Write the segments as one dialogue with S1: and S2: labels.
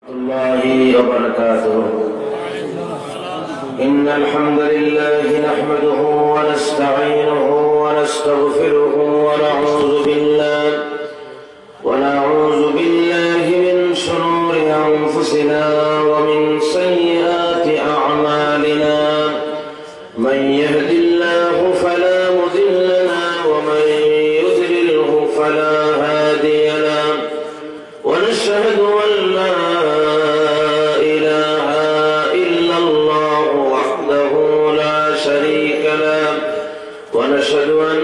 S1: الله وبركاته. إن الحمد لله نحمده ونستعينه ونستغفره ونعوذ بالله من شرور أنفسنا ومن سيئات أعمالنا. من يهد الله فلا مضل له ومن يضلله فلا هادي له. ونشهد أن لا إله إلا الله وحده لا شريك له. ونشهد أن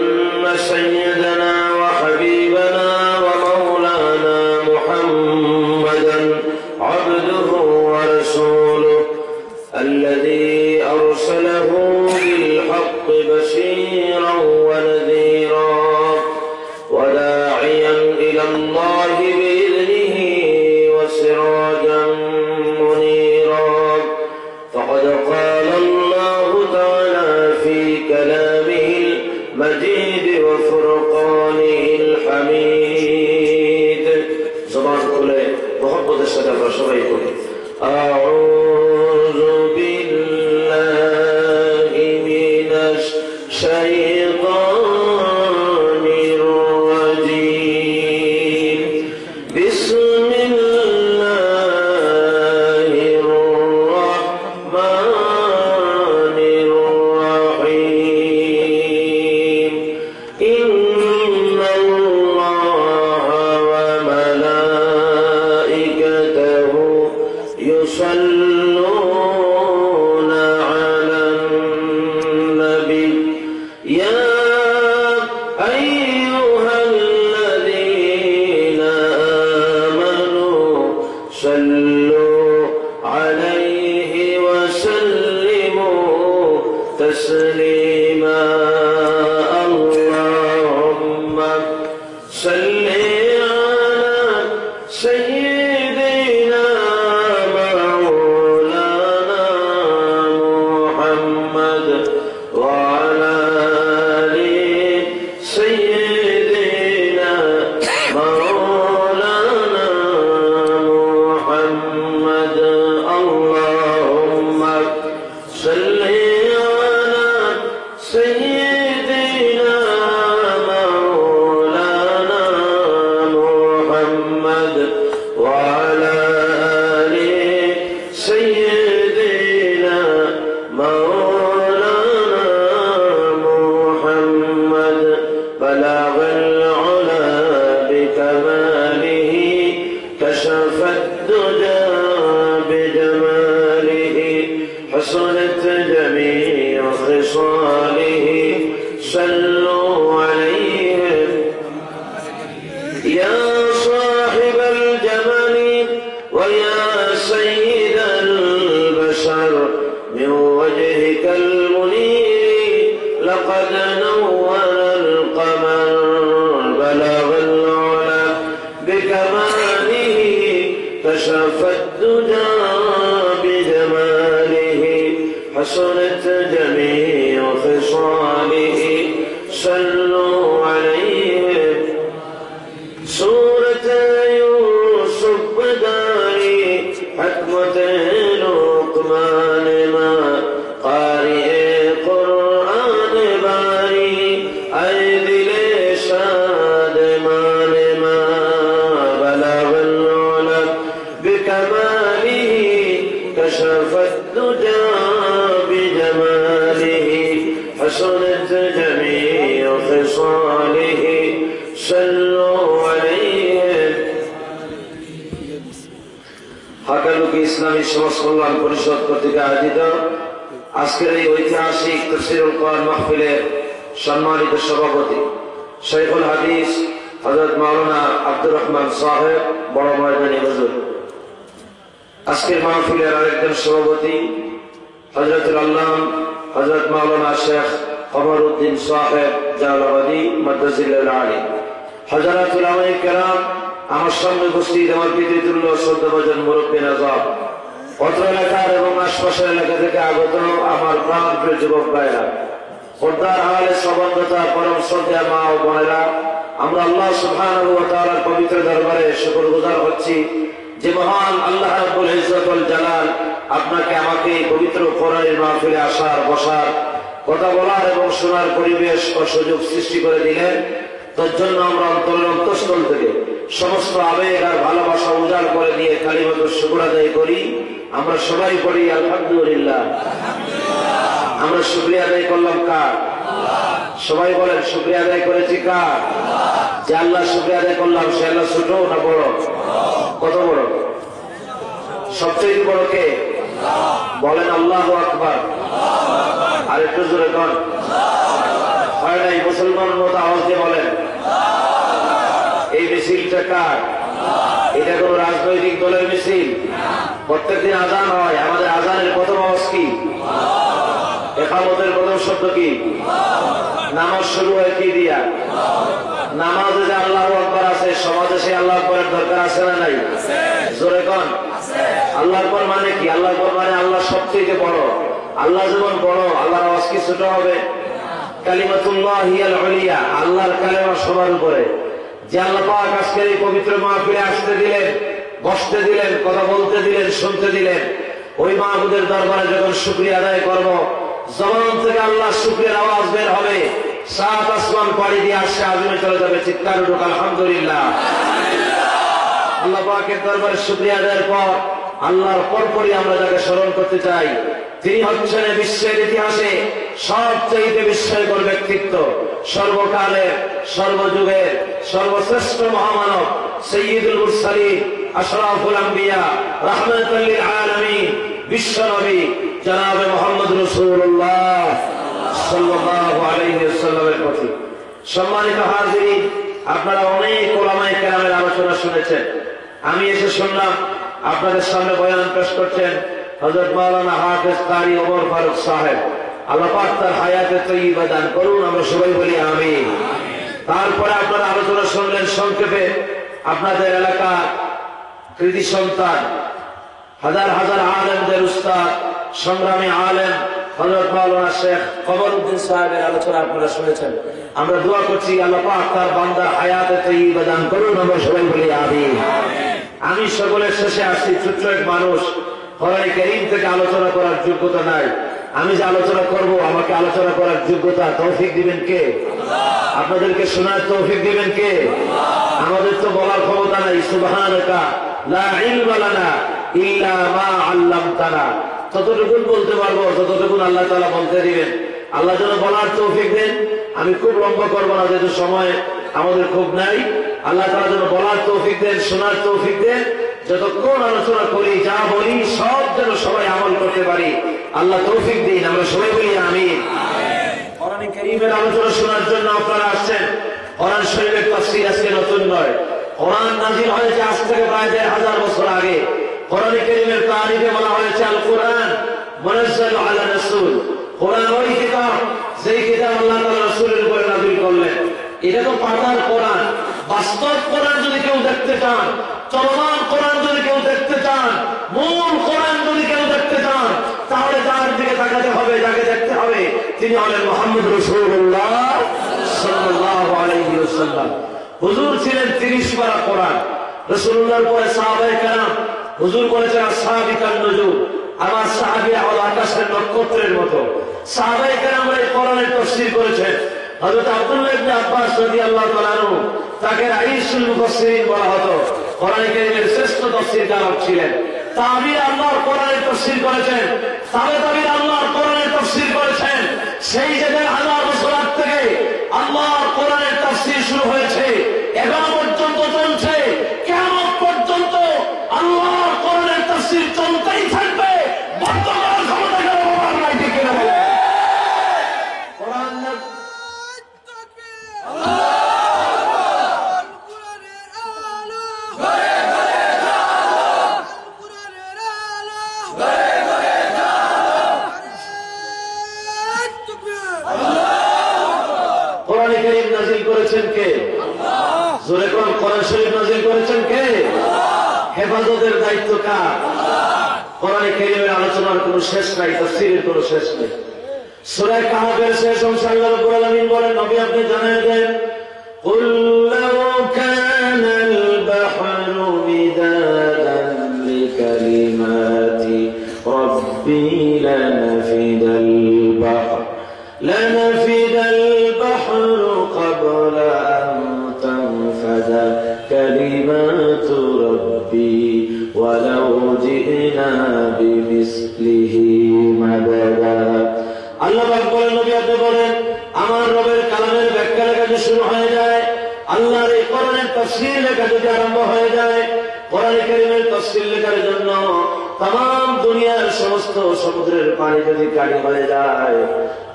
S1: سيدنا وحبيبنا ومولانا محمدا عبده ورسوله الذي أرسله بالحق بشيرا ونذيرا وداعيا إلى الله بإذنه وسراجا منيرا. فقد قال الله تعالى في كلامه المجيد وفرقانه الحميد. زبان كله محبت السلام رسوله. أعوذ بالله من الشيطان الرجيم. بسم الله الرحمن الرحيم. إن الله وملائكته يصلون على النبي يا أيها الذين آمنوا صلوا عليه وسلموا تسليما. اللهم صل على سيدنا مولانا محمد وعلى آل سيدنا مولانا محمد. اللهم صل على سيدنا مولانا محمد وعلى آل سيدنا مولانا محمد. بلغ العلا بكماله كشف الدجى بجماله حسنت جميع خصاله. صلوا عليه يا صاحب الجمال ويا سيد البشر. من وجهك المنير لقد نور القمر. بلغ العلا بكماله كشف الدجى بجماله حسنت جميع خصاله. صلوا عليه. سورة يوسف بداري حكمة لقمان ما قارئ قرآن باري أيد لشاد مان ما. بلغ العلا بكماله كشف الدجى بجماله حسنت جميع خصاله. صلوا عليه. হাকালুকি ইসলামী সমাজ কল্যাণ পরিষদ কর্তৃক আয়োজিত আজকের এই ঐতিহাসিক তাফসীরুল কোরআন মাহফিলের সম্মানিত সভাপতি শাইখুল হাদিস হযরত মাওলানা আব্দুর রহমান সাহেব বড় ময়দানী হুজুর। আজকের মাহফিলের আরেকজন সভাপতি হযরতুল আল্লাম হযরত মাওলানা শেখ কমরউদ্দিন সাহেব জালালাবাদী মাদ্রাসাতুল আলী। হযরত উলামায়ে কেরাম, আমার সামনে উপস্থিত আমার পিতৃতুল্য শ্রদ্ধাভাজন মুরব্বী নজর, অত্র এলাকার এবং আশপাশের এলাকা থেকে আগত আমার প্রাণপ্রিয় যুবক ভাইরা, পর্দার আড়ালে সবন্ধতা পরম শ্রদ্ধা মা ও বোনেরা, আমরা আল্লাহ সুবহানাহু ওয়া তাআলার পবিত্র দরবারে শুকরগুজার হচ্ছি যে মহান আল্লাহ রাব্বুল ইজ্জত ওয়াল জালাল আপনাকে আমাকে পবিত্র কোরআনের মাহফিলে আসার, বসার, কথা বলার এবং শোনার পরিবেশ ও সুযোগ সৃষ্টি করে দিলেন, তার জন্য আমরা অন্তরের অন্তঃস্থল থেকে সমস্ত আবেগ আর ভালোবাসা উজাড় করে দিয়ে কালিমাতুর শুকর আদায় করি। আমরা সবাই পড়ি আলহামদুলিল্লাহ। আমরা শুকরিয়া আদায় করলাম কার? সবাই বলেন শুকরিয়া আদায় করেছি কার? যে আল্লাহ শুকরিয়া আদায় করলাম সে আল্লাহ ছোট না বড়? কত বড়? সবচেয়ে বড় কে? বলেন আল্লাহু আকবার। আর একটু জোরে কর। হয় নাই? মুসলমানের মতো আওয়াজ দিয়ে বলেন। এই মিছিলটা কার? এটা কোন রাজনৈতিক দলের মিছিল? প্রত্যেকদিন আজান হয়, আমাদের আজানের প্রথম আওয়াজ কি? ইকামতের প্রথম শব্দ কি? নামাজ শুরু হয় কি দিয়া? নামাজে যে আল্লাহু আকবার আছে, সমাজে সেই আল্লাহু আকবারের দরকার আছে না নাই? জোরে কোন। আল্লাহু আকবার মানে কি? আল্লাহু আকবার মানে আল্লাহ সবচেয়ে বড়। আল্লাহ যেমন বড়, আল্লাহর আওয়াজ কি ছোট হবে? কালিমাতুল্লাহিল উলিয়া, আল্লাহর কালেমা সবার উপরে। যে আল্লাহ পাক আজকের এই পবিত্র মাহফিলে আসতে দিলেন, বসতে দিলেন, কথা বলতে দিলেন, শুনতে দিলেন, ওই মাহবুদের দরবারে যখন শুকরিয়া আদায় করব, জবান থেকে আল্লাহ শুকরিয়ার আওয়াজ বের হবে, সাত আসমান পাড়ি দিয়ে আসে আজমে চলে যাবে, চিৎকার উঠুক আলহামদুলিল্লাহ। আল্লাহ পাকের দরবারে শুকরিয়া আদায়ের পর আল্লাহর পরপরই আমরা যাকে স্মরণ করতে চাই, তিনি হচ্ছেন বিশ্বের ইতিহাসে সবচেয়ে বিস্ময়কর ব্যক্তিত্ব, সর্বকালের, সর্বযুগের সর্বশ্রেষ্ঠ মহামানব, সাইয়্যিদুল মুরসালিন, আশরাফুল আম্বিয়া, রাহমাতুল লিল আলামিন, বিশ্বনবী জনাবে মুহাম্মদ রাসূলুল্লাহ সাল্লাল্লাহু আলাইহি ওয়াসাল্লামের প্রতি। সম্মানিত হাজিরিন, আপনারা অনেক উলামায়ে কেরামের আলোচনা শুনেছেন। আমি এসে শুনলাম আপনাদের সামনে বয়ান পেশ করছেন হযরত মাওলানা হাফেজ কারি ওমর ফারুক সাহেব। আল্লাহ পাক তার হায়াতে তয়্যিবা দান করুন, আমরা সবাই বলি আমিন। তারপরে আপনারা আলোচনা শুনলেন সংক্ষেপে আপনাদের এলাকার কৃতি সন্তান, হাজার হাজার আলেমদের উস্তাদ, সংগ্রামী আলেম হযরত মাওলানা শেখ কমরউদ্দিন সাহেবের আলোচনা আপনারা শুনেছেন। আমরা দোয়া করছি আল্লাহ পাক তার বান্দার হায়াতে তয়্যিবা দান করুন, আমরা সবাই বলি আমিন। আমি সকলের শেষে আসছি, ছোট্ট এক মানুষ, কোরআন কারীম থেকে আলোচনা করার যোগ্যতা নাই। আমি যে আলোচনা করব, আমাকে আলোচনা করার যোগ্যতা তৌফিক দিবেন কে? আপনাদেরকে শোনার তৌফিক দিবেন কে? আমাদের তো বলার ক্ষমতা নাই। সুবহানাকা লা ইলমা লানা ইল্লা মা আল্লামতানা, ততটুকু বলতে পারবো যতটুকু আল্লাহ তাআলা বলতে দিবেন। আল্লাহ যেন বলার তৌফিক দেন। আমি খুব লম্বা করবো না, যেহেতু সময় আমাদের খুব নাই। আল্লাহ তাআলা যেন বলার তৌফিক দেন, শোনার তৌফিক দেন। যতক্ষণ আলোচনা করি, যা বলি সব যেন সবাই আমল করতে পারি, আল্লাহ তৌফিক দিন, আমরা সবাই বলি আমিন। কোরআন কারীমের আলোচনা শোনার জন্য আপনারা আসছেন। কোরআন শরীফের তাফসীর আজকে নতুন নয়, কোরআন নাযিল হয়েছে আজ থেকে প্রায় ১,৫০০ বছর আগে। কোরআন কারীমের তারিখে বলা হয়েছে আল কোরআন মুনাজ্জালু আলা রাসূল। কোরআন ওই কিতাব, যেই কিতাব আল্লাহ তাআলা রাসূলের উপরে নাযিল করলেন। এটা তো পাতার কোরআন। বাস্তব কোরআন যদি কেউ দেখতে চান, চলমান কোরআন যদি কেউ দেখতে চান, মূল কোরআন যদি কেউ দেখতে চান, তাহলে যার দিকে তাকাতে হবে, যাকে দেখতে হবে, তিনি হলেন মুহাম্মদ রাসূলুল্লাহ সাল্লাল্লাহু আলাইহি ওয়াসাল্লাম। হুজুর ছিলেন ৩০ পারা কোরআন। রাসূলুল্লাহর পরে সাহাবায়ে কেরাম, হুজুর বলেছেন আসহাবিকান নুজুম, আমার সাহাবীরা হলো আকাশের নক্ষত্রের মতো। সাহাবায়ে কেরামরা এই কোরআনের তাফসীর করেছেন। হযরত আব্দুল্লাহ ইবনে আব্বাস রাদিয়াল্লাহু তাআলা আনহু, তাকে রাইসুল মুফাসসিরিন বলা হতো, কোরআন কারীমের শ্রেষ্ঠ তাফসীরকারক ছিলেন। তাবিঈরা আল্লাহর কোরআনের তাফসীর করেছেন, তাবিঈরা আল্লাহর কোরআনের তাফসীর করেছেন। সেই যে ১,৫০০ বছর আগ থেকে আল্লাহর কোরআনের তাফসীর শুরু হয়েছে, এখনো পর্যন্ত চলছে, কিয়ামত পর্যন্ত আল্লাহর কোরআনের তাফসীর চলতেই থাকবে। বর্তমান ক্ষমতা কারো বাবার নাই, ঠিক কিনা বলেন? কোরআন কারীম নাযিল করেছেন কে? আল্লাহ। জোরে কোন কোরআন শরীফ নাযিল করেছেন কে? আল্লাহ। হেফাজতের দায়িত্ব কার? আল্লাহ। কোরআন কারীমের আলোচনার কোনো শেষ নাই, তাফসীরের কোনো শেষ নেই। সূরা কাহফের শেষ অংশে আল্লাহ রাব্বুল আলামিন বলেন, নবী আপনি জানিয়ে দেন, কুল লাউ কানাল বাহরু মিদাদান রহমাতু রাব্বি ওয়ালাউ জিনা বিমিসলিহি মাদাদা। আল্লাহ পাক বলেন, নবী আপনি বলেন, আমার রবের কালামের ব্যাখ্যা লেখা যদি শুরু হয়ে যায়, আল্লাহর এই কোরআনের তাফসীর লেখা যদি আরম্ভ হয়ে যায়, কোরআন কারীমের তাফসীর লেখার জন্য তাম দুনিয়ার সমস্ত সমুদ্রের পানি যদি কালি হয়ে যায়,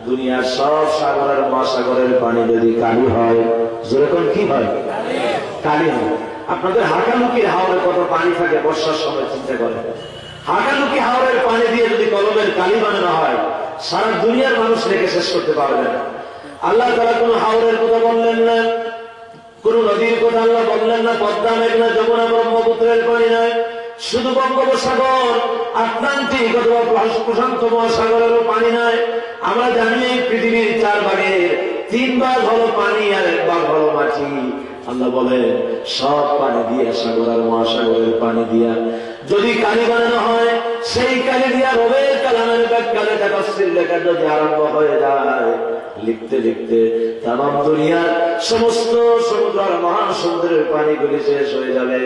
S1: দুনিয়ার সব সাগর আর মহাসাগরের পানি যদি কালি হয়, যেরকম কি হয়? কালি হয়। আপনাদের হাকালুকি হাওরে কত পানি থাকে বর্ষার সময়, চিন্তা করেন। হাকালুকি হাওরের পানি দিয়ে যদি কলমের কালি বানানো হয়, সারা দুনিয়ার মানুষ রেখে শেষ করতে পারবে না। আল্লাহ তাআলা কোন হাওরের কথা বললেন না, কোন নদীর কথা আল্লাহ বললেন না, পদ্মা, মেঘনা, যমুনা, ব্রহ্মপুত্রের পানি নয়, শুধু বঙ্গোপসাগর, আটলান্টিক অথবা প্রশান্ত মহাসাগরেরও পানি নয়। আমরা জানি এই পৃথিবীর 4 ভাগের 3 ভাগ হলো পানি আর 1 ভাগ হলো মাটি। আল্লাহ বলে সব পানি দিয়ে, সাগর আর মহাসাগরের পানি দিয়া যদি কালি বানানো হয়, সেই কালি দিয়া রবের কালামের ব্যাখ্যা লেখা, তাফসীর লেখা যদি আরম্ভ হয়ে যায়, লিখতে লিখতে তাম দুনিয়ার সমস্ত সমুদ্র আর মহাসমুদ্রের পানিগুলি শেষ হয়ে যাবে।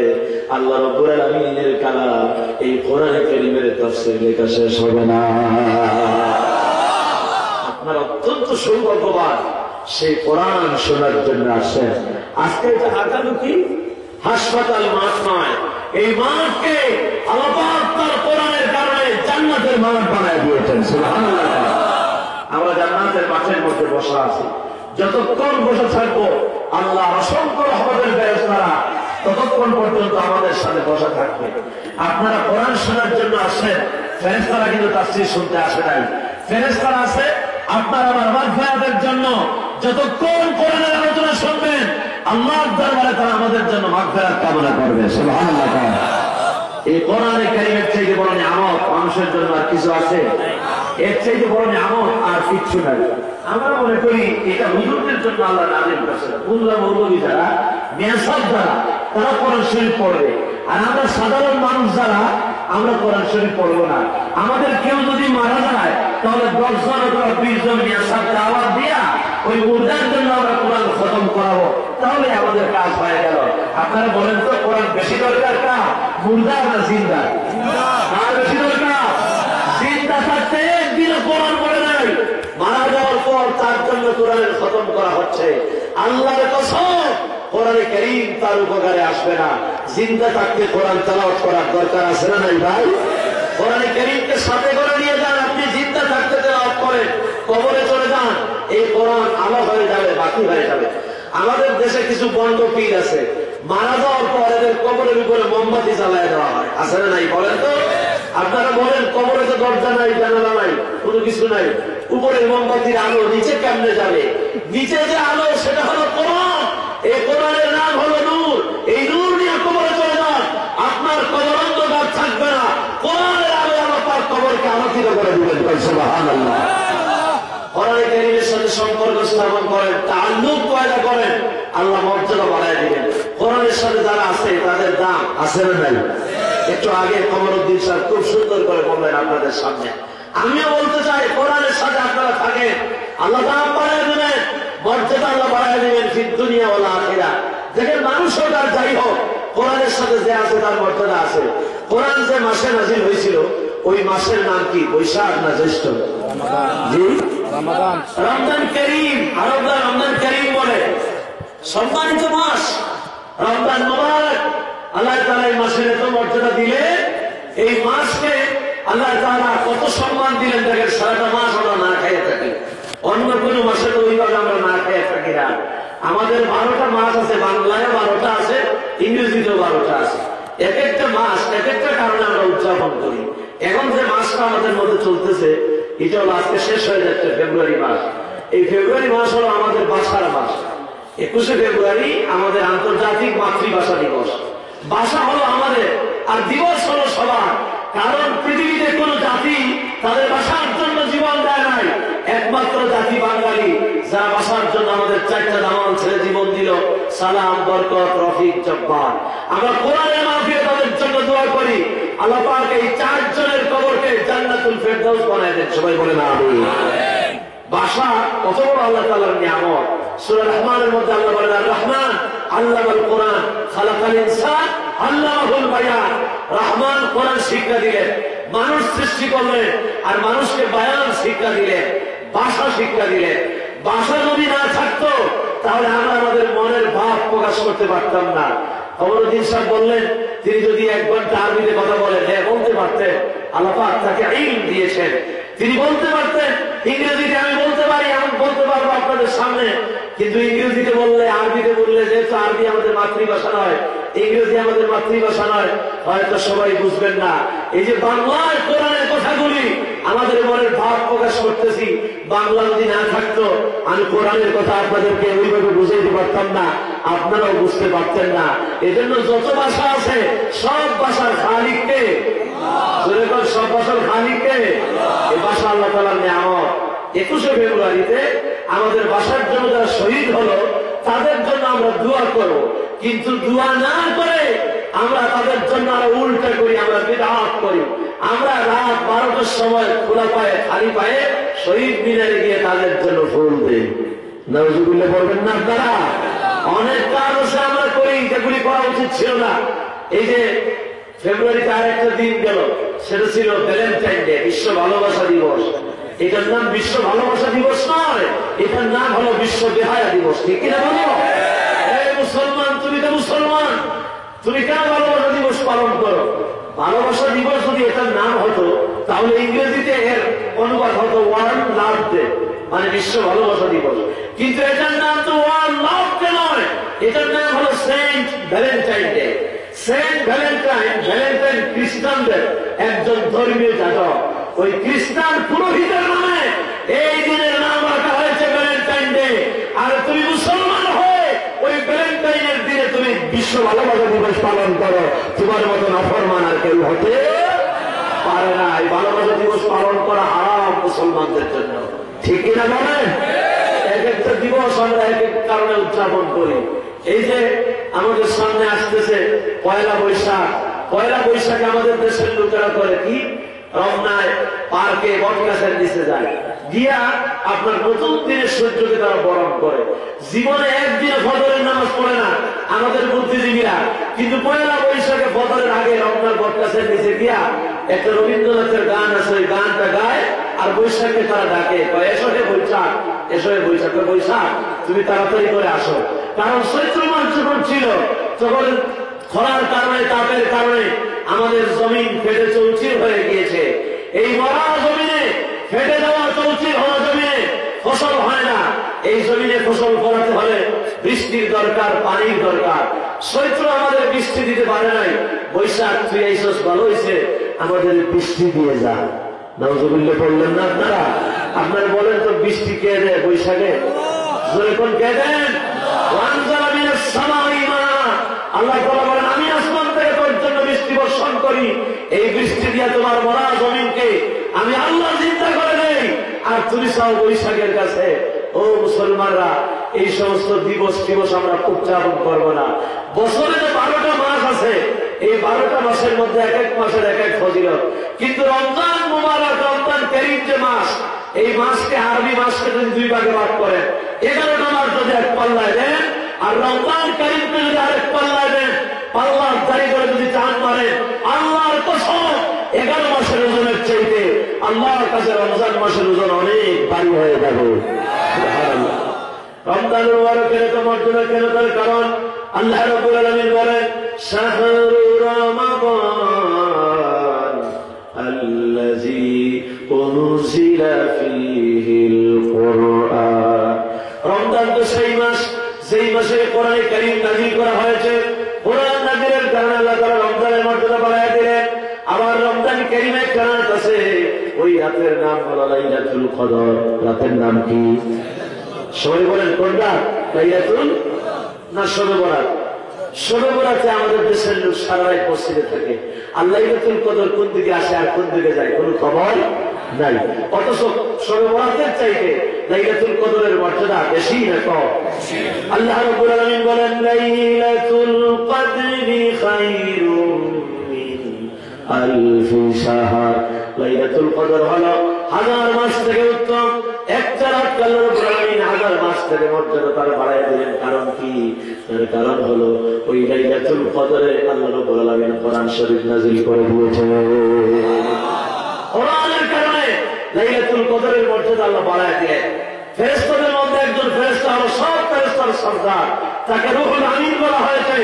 S1: আল্লাহ রাব্বুল আলামিনের কালাম, এই কোরআন কারীমের তাফসীর লেখা শেষ হবে না। আপনার অত্যন্ত সৌভাগ্যবান, সেই কোরআন শোনার জন্য আসেন। আজকে এটা হাকালুকি হাসপাতাল মাঠ নয়, এই মাঠকে আল্লাহ পাক তার কোরআনের কারণে জান্নাতের মাঠ বানায় দিয়েছেন। সুবহানাল্লাহ। আমরা জান্নাতের মাঠের মধ্যে বসা আছি, যতক্ষণ বসে থাকবো আল্লাহ অসংখ্য রহমতের ফেরেশতারা ততক্ষণ পর্যন্ত আমাদের সাথে বসা থাকবে। আপনারা কোরআন শোনার জন্য আসেন, ফেরেশতারা কিন্তু তাফসীর শুনতে আসে নাই। ফেরেশতারা আছে আপনার আমার মাগফিরাতের জন্য। যতক্ষণ কোরআনের আলোচনা শুনবেন, আল্লাহর দরবারে তারা আমাদের জন্য মাগফিরাত কামনা করবে। সুবহানাল্লাহ। এই কোরআনে কারীমের চাইতে বড় নিয়ামত মানুষের জন্য আর কিছু আছে? এর চাইতে বড় নিয়ামত আর কিচ্ছু নাই। আমরা মনে করি এটা হুজুরদের জন্য আল্লাহ নাযিল করেছেন, মুল্লা মৌলভী যারা, মেসাব যারা, তারা কোরআন শরীফ পড়বে। আর আমরা সাধারণ মানুষ যারা, আমরা কোরআন শরীফ পড়বো না। আমাদের কেউ যদি মারা যায়, তাহলে 10 জন অথবা 20 জন মেসাব দাওয়াত দিয়া ওই মুর্দার জন্য আমরা কোরআন খতম করাবো, তাহলে আমাদের কাজ হয়ে গেল। আপনারা বলেন তো, কোরআন বেশি দরকার কার, মুর্দা না জিন্দা? কার বেশি দরকার? জিন্দা থাকতে একদিনও কোরআন পড়ে নাই, মারা যাওয়ার পর তার জন্য কোরআনের খতম করা হচ্ছে। আল্লাহর কসম, কোরআনে কারীম তার উপকারে আসবে না। জিন্দা থাকতে কোরআন তেলাওয়াত করার দরকার আছে না নাই ভাই? কোরআনে কারীমকে সাথে করে নিয়ে যান, আপনি জিন্দা থাকতে তেলাওয়াত করেন, কবরে চলে যান, এই কোরআন আলো হয়ে যাবে, বাকি হয়ে যাবে। আমাদের দেশে কিছু বন্ড পীর আছে, মারা যাওয়ার পর এদের কবরের উপরে মোমবাতি জ্বালায় দেওয়া হয়, আছে না নাই বলেন তো? আপনারা বলেন, কবরে তো দরজা নাই, জানালা নাই, কোনো কিছু নাই, উপরে মোমবাতির আলো নিচে কেমনে যাবে? নিচে যে আলো, সেটা হলো কোরআন। এই কোরআনের নাম হলো নূর। এই নূর নিয়ে কবরে চলে যান, আপনার কবর অন্ধকার থাকবে না। কোরআনের আলো আপনার কবরকে আলোকিত করে দিবেন। সুবহানাল্লাহ। কোরআনে কারীমের সাথে সম্পর্ক স্থাপন করেন, তাআল্লুক পয়দা করেন, আল্লাহ মর্যাদা বাড়ায় দিবেন। কোরআনের সাথে যারা আছে তাদের দাম আছে না নাই? একটু আগে কমরউদ্দিন স্যার খুব সুন্দর করে বললেন আপনাদের সামনে। আমিও বলতে চাই, কোরআনের সাথে আপনারা থাকেন, আল্লাহ দাম বাড়ায় দিবেন, মর্যাদা আল্লাহ বাড়ায় দিবেন, ফিদ দুনিয়া ওয়াল আখিরা। দেখেন, মানুষ হোক আর যাই হোক, কোরআনের সাথে যে আছে তার মর্যাদা আছে। কোরআন যে মাসে নাজিল হয়েছিল, ওই মাসের নাম কি? বৈশাখ না জ্যৈষ্ঠ? জি, রমাদান। রমজান করিম, আরবরা রমজান করিম বলে। সম্মানিত মাস রমজান মুবারক। আল্লাহ তাআলা এই মাসের এত মর্যাদা দিলেন, এই মাসকে আল্লাহ তাআলা কত সম্মান দিলেন। দেখেন, সারাটা মাস আমরা না খেয়ে থাকি, অন্য কোনো মাসে তো ওইভাবে আমরা না খেয়ে থাকি না। আমাদের 12টা মাস আছে, বাংলায় 12টা আছে, ইংরেজিতেও 12টা আছে। এক একটা মাস এক একটা কারণে আমরা উদযাপন করি। এখন যে মাসটা আমাদের মধ্যে চলতেছে, এটা হলো আজকে শেষ হয়ে যাচ্ছে ফেব্রুয়ারি মাস। এই ফেব্রুয়ারি মাস হলো আমাদের ভাষার মাস। 21শে ফেব্রুয়ারি আমাদের আন্তর্জাতিক মাতৃভাষা দিবস। ভাষা হলো আমাদের, আর দিবস হলো সবার। কারণ পৃথিবীতে কোন জাতি তাদের ভাষার জন্য জীবন দেয় নাই, একমাত্র জাতি বাঙালি, যারা ভাষার জন্য আমাদের 4টা দামান ছেড়ে জীবন দিল। সালাম, বরকত, রফিক, জব্বার। আমরা কোরআনের মাহফিলে তাদের জন্য দোয়া করি, আল্লাহ পাক এই 4 জনের কবরকে জান্নাতুল ফেরদাউস বানায় দেন। সবাই বলেন আমিন। ভাষা কত বড় আল্লাহ তাআলার নিয়ামত।
S2: সূরা রহমানের মধ্যে আল্লাহ বলেন, আর রহমান আল্লামাল কোরআন খালাকাল ইনসান আল্লামাহুল বায়ান। রহমান কোরআন শিক্ষা দিলেন, মানুষ সৃষ্টি করলেন, আর মানুষকে বায়ান শিক্ষা দিলেন, ভাষা শিক্ষা দিলেন। ভাষা যদি না থাকতো তাহলে আমরা আমাদের মনের ভাব প্রকাশ করতে পারতাম না। কমরুদ্দিন সাহেব বললেন, তিনি যদি 1 ঘন্টা আরবিতে কথা বলেন, হ্যাঁ বলতে পারতেন, আল্লাহ পাক তাকে ইলম দিয়েছেন। তিনি বলতে পারতেন, ইংরেজিতে আমি বলতে পারি, আমি বলতে পারবো আপনাদের সামনে, কিন্তু ইংরেজিতে বললে, আরবিতে বললে, যেহেতু আরবি আমাদের মাতৃভাষা নয়, ইংরেজি আমাদের মাতৃভাষা নয়, হয়তো সবাই বুঝবেন না। এই যে বাংলায় কোরআনের কথাগুলি আমাদের মনের ভাব প্রকাশ করতেছি, বাংলা যদি না থাকতো আমি কোরআনের কথা আপনাদেরকে ওইভাবে বুঝাইতে পারতাম না, আপনারাও বুঝতে পারতেন না। এজন্য যত ভাষা আছে সব ভাষার খালিককে, সব ভাষার খালিককে, এই ভাষা আল্লাহ তাআলার নিয়ামত। 21শে ফেব্রুয়ারিতে আমাদের ভাষার জন্য যারা শহীদ হলো তাদের জন্য আমরা দোয়া করব, কিন্তু দোয়া না করে আমরা তাদের জন্য আরো উল্টা করি, আমরা বিদআত করি। আমরা রাত 12টার সময় খোলা পায়ে, খালি পায়ে শহীদ মিনারে গিয়ে তাদের জন্য ফুল দিই। নাউজুবিল্লাহ বলবেন না আপনারা? অনেক কাজ আছে আমরা করি, যেগুলি করা উচিত ছিল না। এই যে ফেব্রুয়ারিতে আরেকটা দিন গেল, সেটা ছিল ভ্যালেন্টাইন ডে, বিশ্ব ভালোবাসা দিবস। এটার নাম বিশ্ব ভালোবাসা দিবস নয়, এটার নাম হলো বিশ্ব বেহায়া দিবস। ঠিক কিনা বলো? মুসলমান, তুমি তো মুসলমান, তুমি কেন ভালোবাসা দিবস পালন করো? ভালোবাসা দিবস যদি এটার নাম হতো তাহলে ইংরেজিতে এর অনুবাদ হতো ওয়ার্ল্ড লাভ ডে, মানে বিশ্ব ভালোবাসা দিবস। কিন্তু এটার নাম তো ওয়ার্ল্ড লাভ ডে নয়, এটার নাম হলো saint Valentine day. Saint Valentine, Valentine খ্রিস্টানদের একজন ধর্মীয় যাজক। ওই খ্রিস্টান পুরোহিতের নামে এই দিনের নাম রাখা হয়েছে ভ্যালেন্টাইন ডে। আর তুমি মুসলমান হয়ে ওই ভ্যালেন্টাইনের দিনে তুমি বিশ্ব ভালোবাসা দিবস পালন করো, তোমার মতো নাফরমান আর কেউ হতে পারে না। এই ভালোবাসা দিবস পালন করা হারাম মুসলমানদের জন্য। ঠিক কিনা বলেন? এক একটা দিবস আমরা এক এক কারণে উদযাপন করি। এই যে আমাদের সামনে আসতেছে পয়লা বৈশাখ, পয়লা বৈশাখে আমাদের দেশের লোকেরা করে কি, রমনায় পার্কে বটগাছের নিচে যায়, গিয়া আপনার নতুন দিনের সূর্যকে তারা বরণ করে। জীবনে একদিনে ফজরের নামাজ পড়ে না আমাদের বুদ্ধিজীবীরা, কিন্তু পয়লা বৈশাখে ফজরের আগে রমনার বটগাছের নিচে গিয়া একটা রবীন্দ্রনাথের গান আছে, ওই গানটা গায় আর বৈশাখকে তারা ডাকে, এসো হে বৈশাখ, এসো হে বৈশাখ, বৈশাখ তুমি তাড়াতাড়ি করে আসো। কারণ চৈত্র মাস যখন ছিল তখন খরার কারণে, তাপের কারণে আমাদের জমিন ফেটে চৌচির হয়ে গিয়েছে। এই মরা জমিনে, ফেটে যাওয়া চৌচির হওয়া জমিনে ফসল হয় না। এই জমিনে ফসল ফলাতে হলে বৃষ্টির দরকার, পানির দরকার। চৈত্র আমাদের বৃষ্টি দিতে পারে নাই, বৈশাখ তুই এইসব ভালো হয়েছে, আমাদের বৃষ্টি দিয়ে যা। নাউজুবিল্লাহ বললেন না আপনারা? আপনারা বলেন তো বৃষ্টি কে দেয় বৈশাখে? যখন কে দেন? আল্লাহ তাআলা বলেন, আমি আসমান থেকে তোর জন্য বৃষ্টি বর্ষণ করি, এই বৃষ্টি দিয়ে তোমার মরা জমিনকে আমি আল্লাহ চিন্তা করে নেই। আর তুমি চাও বৈশাখের কাছে। ও মুসলমানরা, এই সমস্ত দিবস টিবস আমরা উদযাপন করবো না। বছরে যে 12টা মাস আছে, এই 12টা মাসের মধ্যে এক এক মাসের এক এক ফজিলত। কিন্তু রমজান মুবারক, রমজান কারীম যে মাস, এই মাসকে, আরবি মাসকে যদি 2 ভাগে ভাগ করেন, 11টা মাস যদি এক পাল্লায় দেন, আর রমজান কারীমকে যদি আরেক পাল্লায় দেন, পাল্লার জারি করে যদি টান মারেন, আল্লাহর কসম 11 মাসের ওজনের চাইতে আল্লাহর কাছে রমজান মাসের ওজন অনেক ভারী হয়ে যাবে। রমজান মুবারকের এত মর্যাদা কেন? তার কারণ আল্লাহ রাব্বুল আলামিন বলেন, শাহরু রমাদান আল্লাযী উনজিলা ফীহিল কুরআন। রমজান তো সেই মাস যেই মাসে কোরআনে কারীম নাযিল করা হয়েছে। কোরআন নাযিলের কারণে আল্লাহ তাআলা রমজানের মর্যাদা বাড়ায় দিলেন। আবার রমজান কারীমের কারাত আছে, ওই রাতের নাম হলো লাইলাতুল কদর। রাতের নাম কি? সবাই বলেন কোন রাত? লাইলাতুল না শবে বরাত? শবে বরাতে আমাদের দেশের লোক সারা রাত মসজিদে থাকে। আর লাইলাতুল কদর কোন দিকে আসে আর কোন দিকে যায় কোন খবর নাই। অথচ শবে বরাতের চাইতে লাইলাতুল কদরের মর্যাদা বেশি না কম? আল্লাহ রাব্বুল আলামিন বলেন, লাইলাতুল কদরি খায়রুম মিন আলফি শাহর। লাইলাতুল কদর হলো 1000 মাস থেকে উত্তম। একটা রাত আল্লাহ রাব্বুল আলামিন 1000 মাস থেকে মর্যাদা তার বাড়ায় দিলেন। কারণ কি? তার কারণ হলো ওই লাইলাতুল কদরে আল্লাহ রাব্বুল আলামিন কোরআন শরীফ নাযিল করে দিয়েছেন। কোরআনের কারণে লাইলাতুল কদরের মর্যাদা আল্লাহ বাড়ায় দিলেন। ফেরেশতাদের মধ্যে একজন ফেরেশতা হলো সব ফেরেশতার সর্দার, তাকে রূহুল আমিন বলা হয়েছে।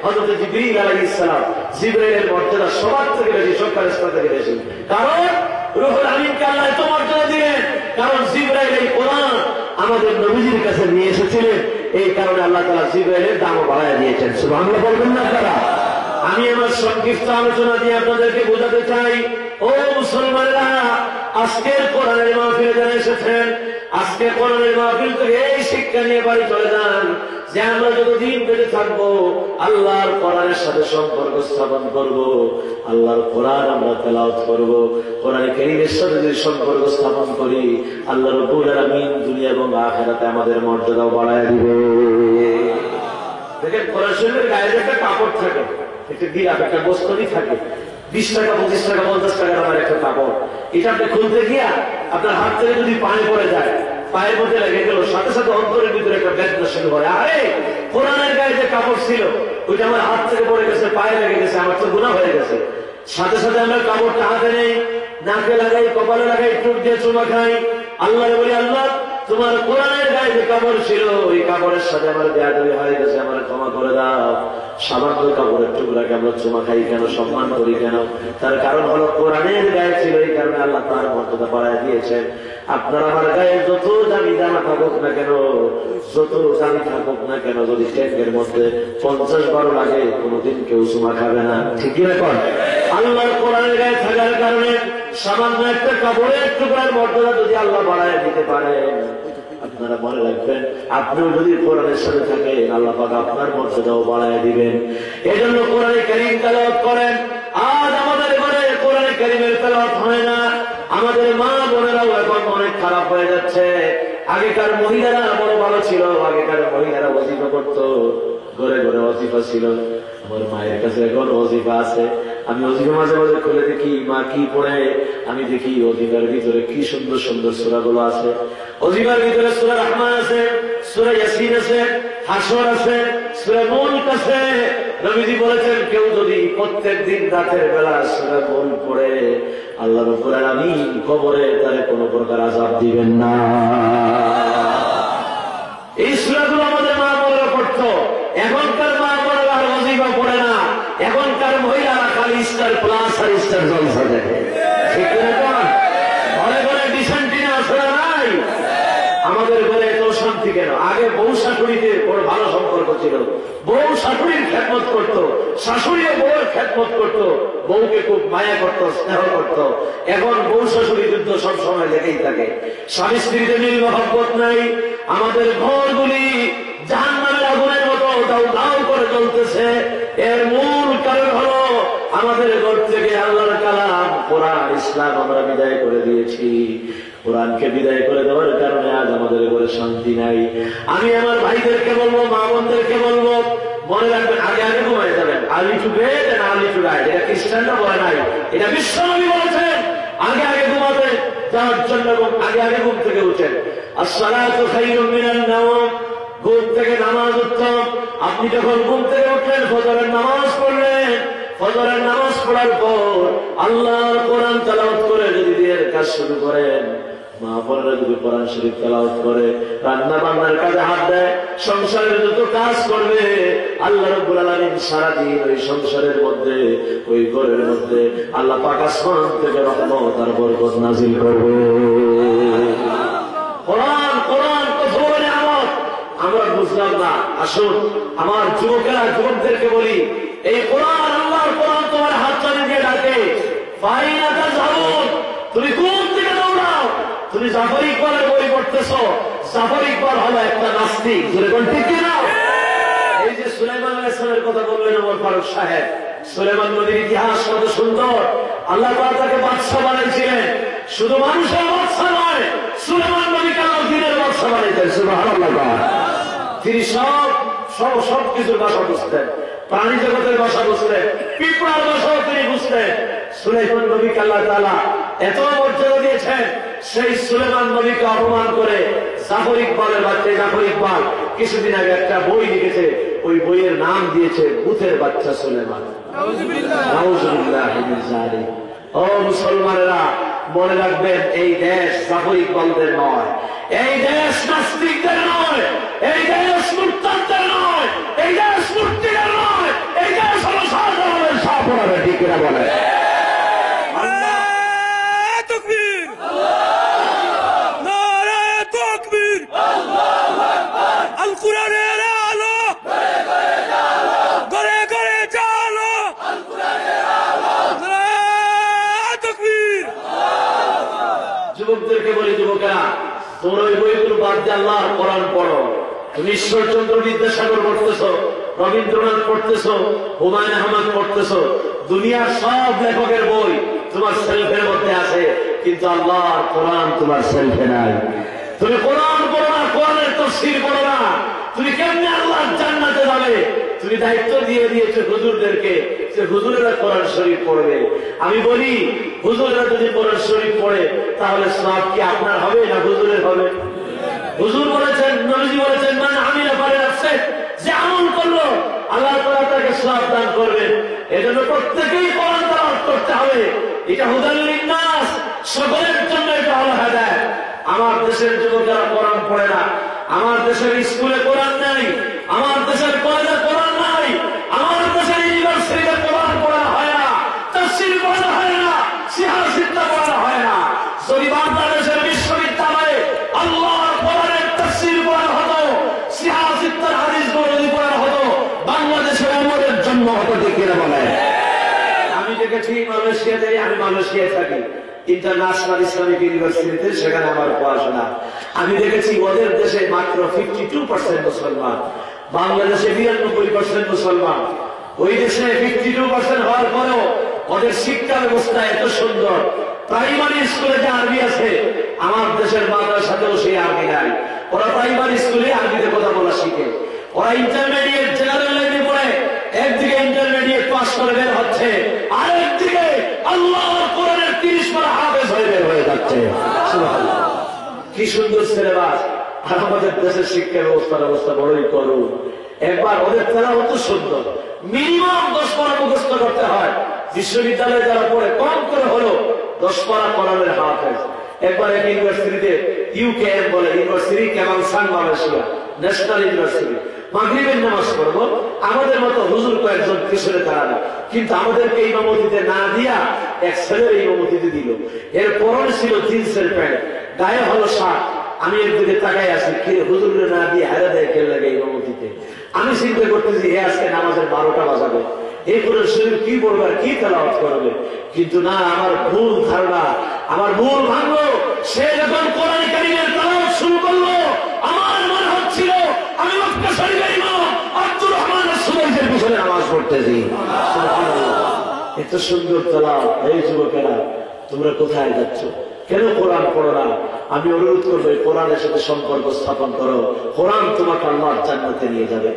S2: হযরত জিবরীল আলাইহিস সালাম, জিবরাইলের মর্যাদা সবার থেকে বেশি, সব ফেরেশতা থেকে বেশি। কারণ রূহুল আমিনকে আল্লাহ এত মর্যাদা দিলেন, কারণ জিবরাইল এই কোরআন আমাদের নবীজির কাছে নিয়ে এসেছিলেন। এই কারণে আল্লাহ তাআলা জিবরাইলের দামও বাড়ায় দিয়েছেন। সুবহানাল্লাহ বলবেন না আপনারা? আমি আমার সংক্ষিপ্ত আলোচনা দিয়ে আপনাদেরকে বোঝাতে চাই, ও মুসলমানেরা, আজকের কোরআনের মাহফিলে যারা এসেছেন, আজকে কোরআনের মাহফিল থেকে এই শিক্ষা নিয়ে বাড়ি চলে যান যে আমরা যতদিন বেঁচে থাকবো আল্লাহর কোরআনের সাথে সম্পর্ক স্থাপন করব, আল্লাহর কোরআন আমরা তেলাওয়াত করব। কোরআনে কারীমের সাথে যদি সম্পর্ক স্থাপন করি, আল্লাহ রাব্বুল আলামিন দুনিয়া এবং আখিরাতে আমাদের মর্যাদাও বাড়ায় দিবে। দেখেন, কোরআন শরীফের গায়ে একটা কাপড় থাকে, একটা গিলাফ, একটা বস্ত্রই থাকে, 20 টাকা 25 টাকা 50 টাকার আমার একটা কাপড়। এটা আপনি খুলতে গিয়া আপনার হাত থেকে যদি পায়ে পড়ে যায়, পায়ের মধ্যে লেগে গেল, সাথে সাথে অন্তরের ভিতরে একটা বেদনা শুরু হয়। আরে কোরআনের গায়ে যে কাপড় ছিল ওইটা আমার হাত থেকে পড়ে গেছে, পায়ে লেগে গেছে, আমার তো গুনাহ হয়ে গেছে। সাথে সাথে আমরা কাপড়টা হাতে নেই, নাকে লাগাই, কপালে লাগাই, টুক দিয়ে চুমা খাই, আল্লাহ বলি, আল্লাহ তোমার কোরআনের গায়ে যে কাপড় ছিল ওই কাপড়ের সাথে আমার বেয়াদবি হয়ে গেছে, আমার ক্ষমা করে দাও। সামান্য কাপড়ের টুকরাকে আমরা চুমা খাই কেন, সম্মান করি কেন? তার কারণ হলো কোরআনের গায়ে ছিল, এই কারণে আল্লাহ তার মর্যাদা বাড়ায় দিয়েছেন। আপনার আমার গায়ে যত দামি জামা থাকুক না কেন, যত দামি থাকুক না কেন, যদি ট্যাঙ্কের মধ্যে 50 বারো লাগে, কোনোদিন কেউ চুমা খাবে না। ঠিকই এখন আল্লাহর কোরআনের গায়ে থাকার কারণে সামান্য একটা কাপড়ের টুকরার মর্যাদা যদি আল্লাহ বাড়ায় দিতে পারেন, আপনারা মনে রাখবেন, আপনিও যদি কোরআনের সাথে থাকেন, আল্লাহ পাক আপনার মর্যাদাও বাড়ায় দিবেন। এই জন্য কোরআনে কারীম তেলাওয়াত করেন। আজ আমাদের ঘরে কোরআনে কারীমের তেলাওয়াত হয় না। আমাদের মা বোনেরাও এখন অনেক খারাপ হয়ে যাচ্ছে। আগেকার মহিলারা বড় ভালো ছিল, আগেকার মহিলারা ওয়াজিফা করতো, ঘরে ঘরে ওয়াজিফা ছিল। আমার মায়ের কাছে এখন ওয়াজিফা আছে, আমি ওয়াজিফা মাঝে মাঝে খুলে দেখি মা কি পড়ে, আমি দেখি ওয়াজিফার ভিতরে কি সুন্দর সুন্দর সূরাগুলো আছে। ওয়াজিফার ভিতরে সূরা রহমান আছে, সূরা ইয়াসিন আছে, হাশর আছে, সূরা মুলক আছে। নবীজি বলেছেন, কেউ যদি প্রত্যেকদিন রাতের বেলা সূরা মুলক পড়ে, আল্লাহ রাব্বুল আলামিন কবরে তারে কোনো প্রকার আযাব দিবেন না। এই সূরাগুলো আমাদের মা বোনেরা পড়তো। এখনকার মা বোনেরা আর ওয়াজিফা পড়ে না, এখনকার মহিলারা খালি স্টার প্লাস আর স্টার জলসা দেখে। ঠিক না? ঘরে ঘরে ডিসেন্টিনা আসলে নাই। আমাদের ঘরে এত শান্তি কেন? আগে বউ শাশুড়িতে বড় ভালো সম্পর্ক ছিল, বউ শাশুড়ির খেদমত করতো, শাশুড়িও বউয়ের খেদমত করতো, বউকে খুব মায়া করতো, স্নেহ করতো। এখন বউ শাশুড়ি যুদ্ধ সবসময় লেগেই থাকে, স্বামী স্ত্রীতে মিল মহব্বত নাই। আমাদের ঘরগুলি জাহান্নামের আগুনের মতো দাউ দাউ করে জ্বলতেছে। এর মূল কারণ হলো আমাদের ঘর থেকে আল্লাহর কালাম কোরআন ইসলাম আমরা বিদায় করে দিয়েছি। কোরআনকে বিদায় করে দেওয়ার কারণে আজ আমাদের ঘরে শান্তি নাই। আমি আমার ভাইদেরকে বলবো, মা বোনদেরকে বলবো, মনে রাখবেন, আগে আগে ঘুমাই যাবেন। Early to bed and early to rise, এটা খ্রিস্টানরা বলে নাই, এটা বিশ্বনবী বলেছেন। আগে আগে ঘুমাতে যাওয়ার জন্য এবং আগে আগে ঘুম থেকে উঠেন। আসসালাতু খায়রুম মিনান নাওম, ঘুম থেকে নামাজ উত্তম। আপনি যখন ঘুম থেকে উঠলেন, ফজরের নামাজ পড়লেন, ফজরের নামাজ পড়ার পর আল্লাহর কোরআন তেলাওয়াত করে যদি দিনের কাজ শুরু করেন, মা বোনেরা যদি কোরআন শরীফ তেলাওয়াত করে রান্না বান্নার কাজে হাত দেয়, সংসারের যত কাজ করবে, আল্লাহ রাব্বুল আলামিন সারাদিন ওই সংসারের মধ্যে, ওই ঘরের মধ্যে আল্লাহ পাক আসমান থেকে রহমত আর বরকত নাযিল করবে। কোরআন কোরআন কত বড় নিয়ামত আমরা বুঝলাম না। আসুন আমার যুবকেরা, যুবকদেরকে বলি, এই কোরআন, আল্লাহর কোরআন তোমার হাত চালিয়ে দিয়ে ডাকে, ফাইনা তাযহাবুন, তুমি কোন দিকে দৌড়াও? তুমি জাফর ইকবালের বই পড়তেছ। জাফর ইকবাল হলো একটা নাস্তিক, জোরে কোন ঠিক না? এই যে সুলাইমান আলাইহিস সালামের কথা বললেন ওমর ফারুক সাহেব, সুলাইমান নবীর ইতিহাস কত সুন্দর। আল্লাহ তাআলা তাকে বাদশা বানিয়েছিলেন, শুধু মানুষের বাদশা নয়, সুলাইমান নবীকে আল্লাহ দ্বীনের বাদশা বানিয়েছেন। সুবহানাল্লাহ। তিনি সব কিছুর ভাষা বুঝতেন, প্রাণী জগতের ভাষা বুঝতেন, পিঁপড়ার ভাষাও তিনি বুঝতেন। সুলাইমান নবীকে আল্লাহ তাআলা এত মর্যাদা দিয়েছেন, সেই সুলেমান নবীকে অপমান করে জাফর ইকবালের বাচ্চা জাফর ইকবাল কিছুদিন আগে একটা বই লিখেছে, ওই বইয়ের নাম দিয়েছে ভূতের বাচ্চা সুলেমান। নাউজুবিল্লাহ মিন যালিক। ও মুসলমানেরা, মনে রাখবেন, এই দেশ জাফর ইকবালদের নয়, এই দেশ নাস্তিকদের নয়, এই দেশ মুরতাদদের নয়, এই দেশ মূর্তিদের নয়, এই দেশ হলো শাহজালালের শাহপরানের। ঠিক কিনা বলে? যুবকদেরকে বলি, যুবকেরা, তোমরা ওই বইগুলো বাদ দিয়ে আল্লাহর কোরআন পড়ো। তুমি ঈশ্বরচন্দ্র বিদ্যাসাগর পড়তেছ, রবীন্দ্রনাথ পড়তেছ, হুমায়ুন আহমদ পড়তেছ, দুনিয়ার সব লেখকের বই তোমার সেলফের মধ্যে আছে, কিন্তু আল্লাহর কোরআন তোমার সেলফে নাই। তুমি কোরআন পড়ো না, কোরআনের তাফসীর পড়ো না, তুমি কেমনে আল্লাহর জান্নাতে যাবে? তুমি দায়িত্ব দিয়ে দিয়েছো হুজুরদেরকে যে হুজুরেরা কোরআন শরীফ পড়বে। আমি বলি, হুজুরেরা যদি কোরআন শরীফ পড়ে তাহলে সওয়াব কি আপনার হবে না হুজুরের হবে? হুজুর বলেছেন, নবীজি বলেছেন, মান আমিলা ফালিনাফসি, যে আমল করলো আল্লাহ তাআলা তাকে সওয়াব দান করবেন। এজন্য প্রত্যেকেই কোরআন তেলাওয়াত করতে হবে। এটা হুদাল লিন্নাস, সকলের জন্য এটা হলো হেদায়েত। আমার দেশের যুবকেরা কোরআন পড়ে না, আমার দেশের স্কুলে কোরআন নাই, আমার দেশের কলেজে কোরআন নাই, আমার দেশের ইউনিভার্সিটিতে কোরআন পড়া হয় না, তাফসীর পড়া হয় না, সিহাহ সিত্তা পড়া হয় না। যদি বাংলাদেশের বিশ্ববিদ্যালয়ে আল্লাহর কোরআনের তাফসীর পড়া হতো, সিহাহ সিত্তার হাদিসগুলো যদি পড়া হতো, বাংলাদেশের উম্মতের জন্য হতো। ঠিক কিনা বলে? আমি দেখেছি মালয়েশিয়াতে, আমি মালয়েশিয়ায় থাকি, ইন্টারন্যাশনাল ইসলামিক ইউনিভার্সিটিতে, সেখানে আমার পড়াশোনা। আমি দেখেছি ওদের দেশে মাত্র 52% মুসলমান, বাংলাদেশে 92% মুসলমান। ওই দেশে 52% হওয়ার পরেও ওদের শিক্ষা ব্যবস্থা এত সুন্দর। প্রাইমারি স্কুলে যে আরবি আছে, আমার দেশের মাদ্রাসাতেও সেই আরবি নাই। ওরা প্রাইমারি স্কুলে আরবিতে কথা বলা শিখে। ওরা ইন্টারমিডিয়েট জেনারেল লাইনে পড়ে, একদিকে ইন্টারমিডিয়েট পাস করে বের হচ্ছে, আর একদিকে আল্লাহর কোরআনের 30 পারা হাফেজ হয়ে বের হয়ে যাচ্ছে। সুবহানাল্লাহ, কি সুন্দর সিলেবাস! আর আমাদের দেশের শিক্ষা ব্যবস্থা বড়ই করুন। একবার ওদের তেলাওয়াত সুন্দর, মিনিমাম 10 পারা মুখস্থ করতে হয়। বিশ্ববিদ্যালয়ে যারা পড়ে কম করে হলো 10 পারা কোরআনের হাফেজ। একবার এক ইউনিভার্সিটিতে, ইউকেএম বলে ইউনিভার্সিটি, কেমাল সান মালয়েশিয়া ন্যাশনাল ইউনিভার্সিটি, মাগরিবের নামাজ পড়বো, আমাদের মতো হুজুর কয়েকজন পিছনে দাঁড়ানো, কিন্তু আমাদেরকে ইমামতিতে না দিয়া এক ছেলের ইমামতিতে দিল। এর পরনে ছিল জিন্সের প্যান্ট, গায়ে হলো শার্ট। আমি এর দিকে তাকাই আছি, হুজুরে না দিয়ে হারা দেয় খেলে লাগে ইমামতিতে। আমি চিন্তা করতেছি, এ আজকে নামাজের 12টা বাজাবে, এই করে শরীর কি পড়বে আর কি তেলাওয়াত করবে। কিন্তু না, আমার ভুল ধারণা, আমার ভুল ভাঙলো। সে যখন কোরআন কারীমের তেলাওয়াত শুরু করলো, আমার মনে হচ্ছিল আমি মক্কা শরীফের ইমাম আব্দুর রহমান সুবাইদের পিছনে নামাজ পড়তেছি। সুবহানাল্লাহ, এত সুন্দর তেলাওয়াত! এই যুবকেরা, তোমরা কোথায় যাচ্ছ? কেন কোরআন পড়ো না? আমি অনুরোধ করবো, কোরআনের সাথে সম্পর্ক স্থাপন করো। কোরআন তোমাকে আল্লাহর জান্নাতে নিয়ে যাবে।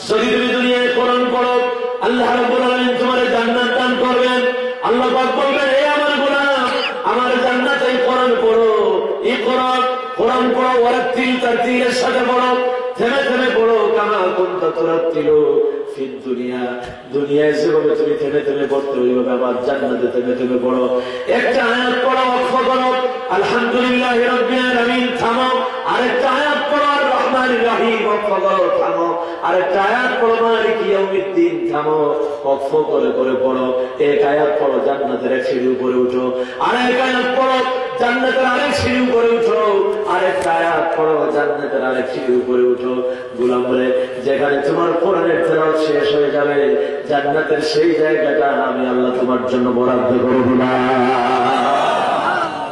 S2: যদি তুমি দুনিয়ায় কোরআন পড়ো, আল্লাহ রাব্বুল আলামিন তোমার জান্নাত দান করবেন। আল্লাহ পাক বলবেন, হে আমার গোলাম, আমার জান্নাতে কোরআন পড়ো, এই কোরআন পড়ো, ওয়ারাত্তিল তারতিলের সাথে পড়ো, থেমে থেমে পড়ো, কামা কুনতা তুরাত্তিলু ফিদ দুনিয়া। দুনিয়ায় যেভাবে তুমি থেমে থেমে পড়তে, ওইভাবে আবার জান্নাতে থেমে থেমে পড়ো। একটা আয়াত পড়ো, ওয়াকফ করো, আলহামদুলিল্লাহি রাব্বিল আলামিন, থামো। আরেকটা আয়াত পড়ো, আর রহমানির রহিম, ওয়াকফ করো, থামো। আরেকটা আয়াত পড়ো, মালিকি ইয়াউমিদ্দিন, থামো, ওয়াকফ করে করে পড়ো। এক আয়াত পড়ো, জান্নাতের এক সিঁড়ি উপরে উঠো। আরেক আয়াত পড়ো, জান্নাতের আরেক সিঁড়ি উপরে উঠো। আরেকটা আয়াত পড়ো, জান্নাতের আরেক সিঁড়ি উপরে উঠো। গোলাম বলে, যেখানে তোমার কোরআনের তেলাওয়াত শেষ হয়ে যাবে, জান্নাতের সেই জায়গাটা আমি আল্লাহ তোমার জন্য বরাদ্দ করব না।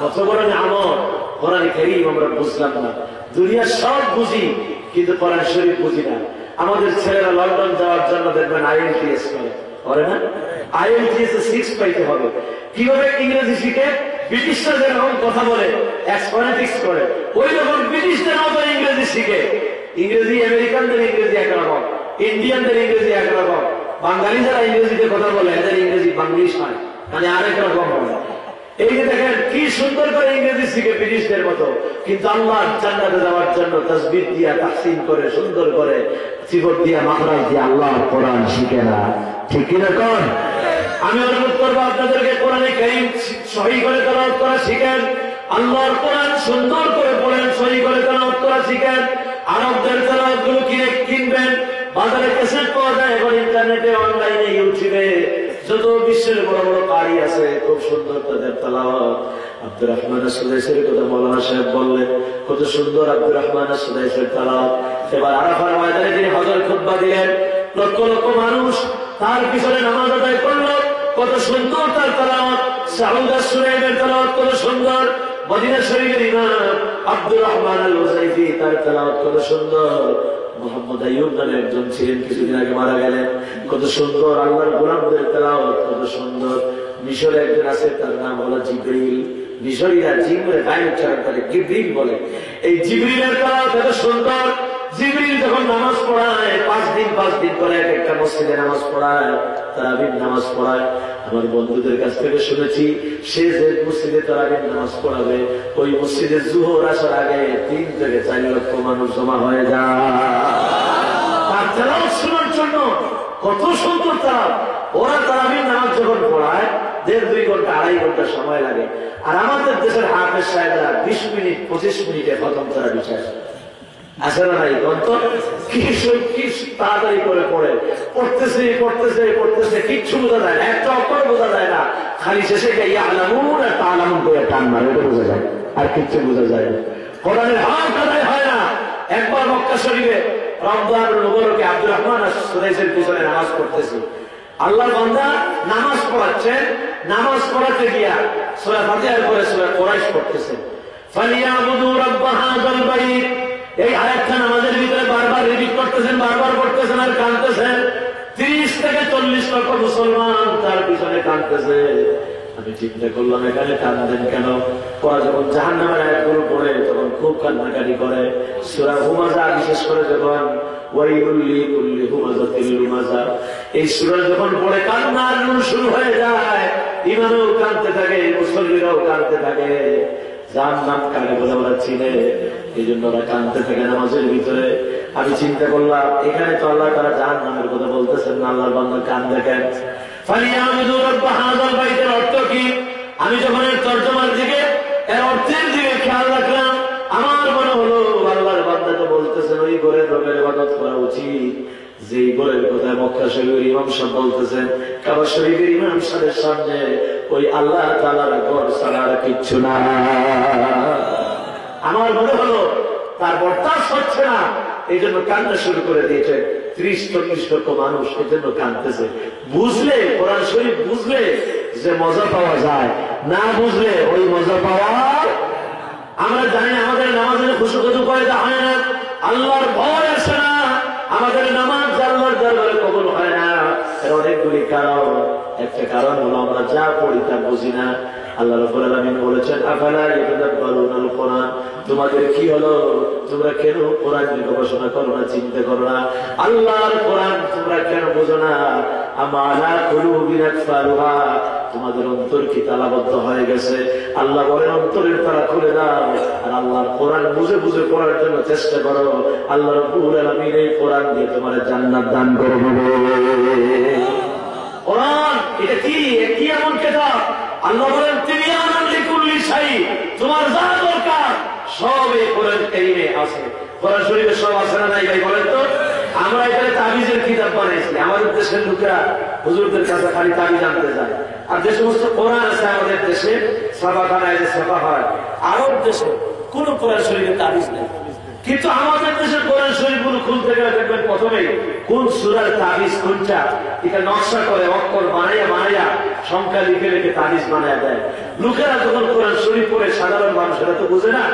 S2: কত বড় নিয়ামত! কোরআন কারীম আমরা বুঝলাম না, দুনিয়া সব বুঝি, কিন্তু কোরআন শরীফ বুঝি না। আমাদের ছেলেরা লন্ডন যাওয়ার জন্য দেখবেন IELTS করে না? IELTS 6 পাইতে হবে। কিভাবে ইংরেজি শিখে? ব্রিটিশরা যেরকম কথা বলে, ফনেটিক্স করে, ওই রকম ব্রিটিশদের মতো ইংরেজি শিখে। ইংরেজি আমেরিকানদের ইংরেজি একরকম, ইন্ডিয়ানদের ইংরেজি একরকম। বাঙালি যারা ইংরেজিতে কথা বলে, এদের ইংরেজি বাংলিশ হয়, মানে আরেক রকম হয়। এই যে দেখেন কি সুন্দর করে ইংরেজি শিখে ব্রিটিশদের মতো, কিন্তু আল্লাহ জান্নাতে যাওয়ার জন্য তাসবিহ দিয়া তাহসিন করে সুন্দর করে চিবর দিয়া মাখরাজ দিয়া আল্লাহর কোরআন শিখে না। ঠিক কিনা কোন? আমি অনুরোধ করবো আপনাদেরকে কোরআনে কারীম সহি করে তেলাওয়াত করা শিখেন, আল্লাহর কোরআন সুন্দর করে পড়েন, সহি করে তেলাওয়াত করা শিখেন। আরবদের তেলাওয়াত গুলো কিনবেন, বাজারে ক্যাসেট পাওয়া যায়, এবং ইন্টারনেটে অনলাইনে ইউটিউবে যত বিশ্বের বড় বড় কারি আছে খুব সুন্দর তাদের তেলাওয়াত। আব্দুর রহমান সুদাইসের কথা মৌলানা সাহেব বললেন, কত সুন্দর আব্দুর রহমান সুদাইসের তেলাওয়াত। এবার আরাফার ময়দানে তিনি হজর খুতবা দিলেন, লক্ষ লক্ষ মানুষ তার পিছনে নামাজ আদায় করলো, কত সুন্দর তার তেলাওয়াত। সাউদা সুরাইমের তেলাওয়াত কত সুন্দর, মদিনা শরীফের ইমাম আব্দুর রহমান আল হুযাইফি তার তেলাওয়াত কত সুন্দর। মোহাম্মদ আইয়ুব নামে একজন ছিলেন, কিছুদিন আগে মারা গেলেন, কত সুন্দর আল্লাহর গোলামদের তেলাওয়াত কত সুন্দর। মিশরে একজন আছে, তার নাম হলো জিবরিল। মিশরীরা জিবরে গায়ে উচ্চারণ করে জিবরিল বলে। এই জিবরিলের তেলাওয়াত এত সুন্দর। জিবরিল যখন নামাজ পড়ায় 5 দিন করে একটা মসজিদে নামাজ পড়ায়, তারাবির নামাজ পড়ায়। আমার বন্ধুদের কাছ থেকে শুনেছি, সে যে মসজিদে তারাবির নামাজ পড়াবে ওই মসজিদে জোহর আসার আগে 3 থেকে 4 লক্ষ মানুষ জমা হয়ে যায় তার তেলাওয়াত শোনার জন্য। কত সুন্দর তারা, ওরা তারাবির নামাজ যখন পড়ায় 1.5-2 ঘন্টা 2.5 ঘন্টা সময় লাগে, আর আমাদের দেশের হাফেজ সাহেবরা 20 মিনিট 25 মিনিটে খতম তারাবি শেষ। আসে না নাই গ্রন্থ কি তাড়াতাড়ি করে পড়ে, পড়তেছে কিচ্ছু বোঝা যায় না, একটা অক্ষর বোঝা যায় না, খালি শেষে ইয়ালামুন আর তাআলামুন করে টান মারে, এটা বোঝা যায়, আর কিচ্ছু বোঝা যায় না। কোরআনের হক আদায় হয় না। একবার মক্কা শরীফে রমজানুল মুবারকে আব্দুর রহমান সুদাইসের পিছনে নামাজ পড়তেছি, আল্লাহর বান্দা নামাজ পড়াচ্ছেন, নামাজ পড়াতে গিয়া সূরা ফাতিহার পরে সূরা কুরাইশ পড়তেছেন, ফালিয়াবুদু রাব্ব হাযাল বাইত। এই আয়াতটা নামাজের ভিতরে বারবার রিপিট করতেছেন, বারবার পড়তেছেন আর কাঁদতেছেন। 30 থেকে 40 লক্ষ মুসলমান তার পিছনে কাঁদতেছে। আমি চিন্তা করলাম, এখানে কাঁদতেন কেন? ওরা যখন জাহান্নামের আয়াতগুলো পড়ে তখন খুব কান্নাকাটি করে। সূরা হুমাযা, বিশেষ করে যখন ওয়াইলুল লিকুল্লি হুমাযাতিল লুমাযা, এই সূরা যখন পড়ে কান্নার নূর শুরু হয়ে যায়, ইমানও কাঁদতে থাকে, মুসল্লিরাও কাঁদতে থাকে। জাহান্নাম কাকে বোঝা যাচ্ছে না, এই জন্য ওরা কাঁদতে থাকে নামাজের ভিতরে। আমি চিন্তা করলাম, এখানে তো আল্লাহ তারা জাহান্নামের কথা বলতেছেন না, আল্লাহর বান্দা কাঁদতে কেন? ফালিয়াবুদু রাব্ব হাযাল বাইতের অর্থ কি? আমি যখন এর তরজমার দিকে, এর অর্থের দিকে খেয়াল রাখলাম, আমার মনে হলো আল্লাহর বান্দা তো বলতেছেন ওই ঘরের রবের ইবাদত করা উচিত যেই ঘরের কথা মক্কা শরীফের ইমাম সাহেব বলতেছেন। কাবা শরীফের ইমাম সাহেবের সামনে ওই আল্লাহ তাআলার ঘর ছাড়া আর কিচ্ছু না। আমার মনে হলো তার বরদাস্ত হচ্ছে না, এই জন্য কান্না শুরু করে দিয়েছে। 30-40 লক্ষ মানুষ এই জন্য কাঁদতেছে। বুঝলে কোরআন শরীফ বুঝলে যে মজা পাওয়া যায়, না বুঝলে ওই মজা পাওয়া। আমরা জানি আমাদের নামাজের খুশুখুশু পয়দা হয় না, আল্লাহর ভয় আসে না, আমাদের নামাজ আল্লাহর দরবারে কবুল হয় না। এর অনেকগুলি কারণ। একটা কারণ হলো আমরা যা পড়ি তা বুঝি না। আল্লাহ রাব্বুল আলামিন বলেছেন, আফালা ইয়াতাদাব্বারুনাল কোরআন, তোমাদের কি হলো, তোমরা কেন কোরআন নিয়ে গবেষণা করো না, চিন্তা করো না? আল্লাহর কোরআন তোমরা কেন বুঝো না? আমালা কুলুবিন আকফারুহা, তোমাদের অন্তর কি তালাবদ্ধ হয়ে গেছে? আল্লাহ বলেন অন্তরের তালা খুলে দাও, আর আল্লাহর কোরআন বুঝে বুঝে পড়ার জন্য চেষ্টা করো। আল্লাহ রাব্বুল আলামিন এই কোরআন দিয়ে তোমার জান্নাত দান করবে। কোরআন এটা কি এমন কিতাব? আল্লাহ বলেন তিবিয়ানান লিকুল্লি শাই, তোমার যা দরকার সব এই কোরআন কারীমে আছে। কোরআন শরীফে সব আছে না নাই ভাই বলেন তো? আমরা এখানে তাবিজের কিতাব বানাইছি। আমাদের দেশের লোকেরা হুজুরদের কাছে খালি তাবিজ আনতে যায়, আর যে সমস্ত কোরআন আছে আমাদের দেশে ছাপাখানায় যে ছাপা হয়, আরব দেশে কোন কোরআন শরীফের তাবিজ নেই। কিন্তু আমাদের দেশের কোরআন শরীফগুলো খুলতে গেলে দেখবেন প্রথমেই কোন সূরার তাবিজ কোনটা এটা নকশা করে, অক্ষর বানাইয়া সংখ্যা লিখে লিখে তাবিজ বানায় দেয়। লোকেরা যখন কোরআন শরীফ পড়ে, সাধারণ মানুষেরা তো বুঝে না,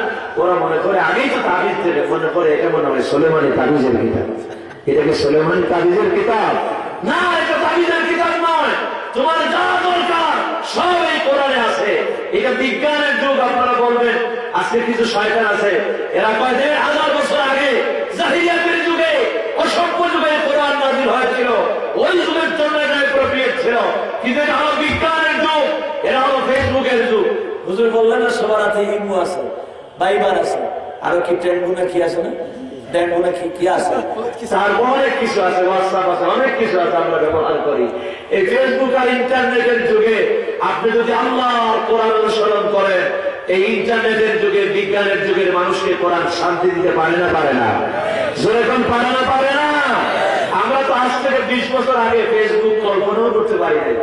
S2: ওরা মনে করে আগেই তো তাবিজ দেবে, মনে করে এটা মনে হয় সুলেমানি তাবিজের কিতাব। এটাকে সুলেমানি তাবিজের কিতাব না, এটা তাবিজের কিতাব নয়। তোমার যা দরকার সব এই কোরআনে আছে। এটা বিজ্ঞানের যুগ, আপনারা বলবেন আজকে কিছু শয়তান আছে, এরা কয় 1000 বছর আগে জাহিলিয়াতের যুগে, অসভ্য যুগে কোরআন নাযিল হয়েছিল, ওই যুগের জন্য এটা অ্যাপ্রোপ্রিয়েট ছিল। কিন্তু এটা হলো বিজ্ঞানের যুগ, এটা হলো ফেসবুকের যুগ। হুজুর বললেন না সবার হাতে ইমু আছে, বাইবার আছে, আরো কি ট্রেন্ডু না কি আছে না, ডেঙ্গু না কি আছে, তারপর অনেক কিছু আছে, হোয়াটসঅ্যাপ আছে, অনেক কিছু আছে আমরা ব্যবহার করি। এই ফেসবুক আর ইন্টারনেটের যুগে আপনি যদি আল্লাহর কোরআন অনুসরণ করেন, এই ইন্টারনেটের যুগে, বিজ্ঞানের যুগের মানুষকে কোরআন শান্তি দিতে পারে না? পারে না? যেরকম পারে না? পারে না? আমরা তো আজ থেকে 20 বছর আগে ফেসবুক কল্পনাও করতে পারি নাই।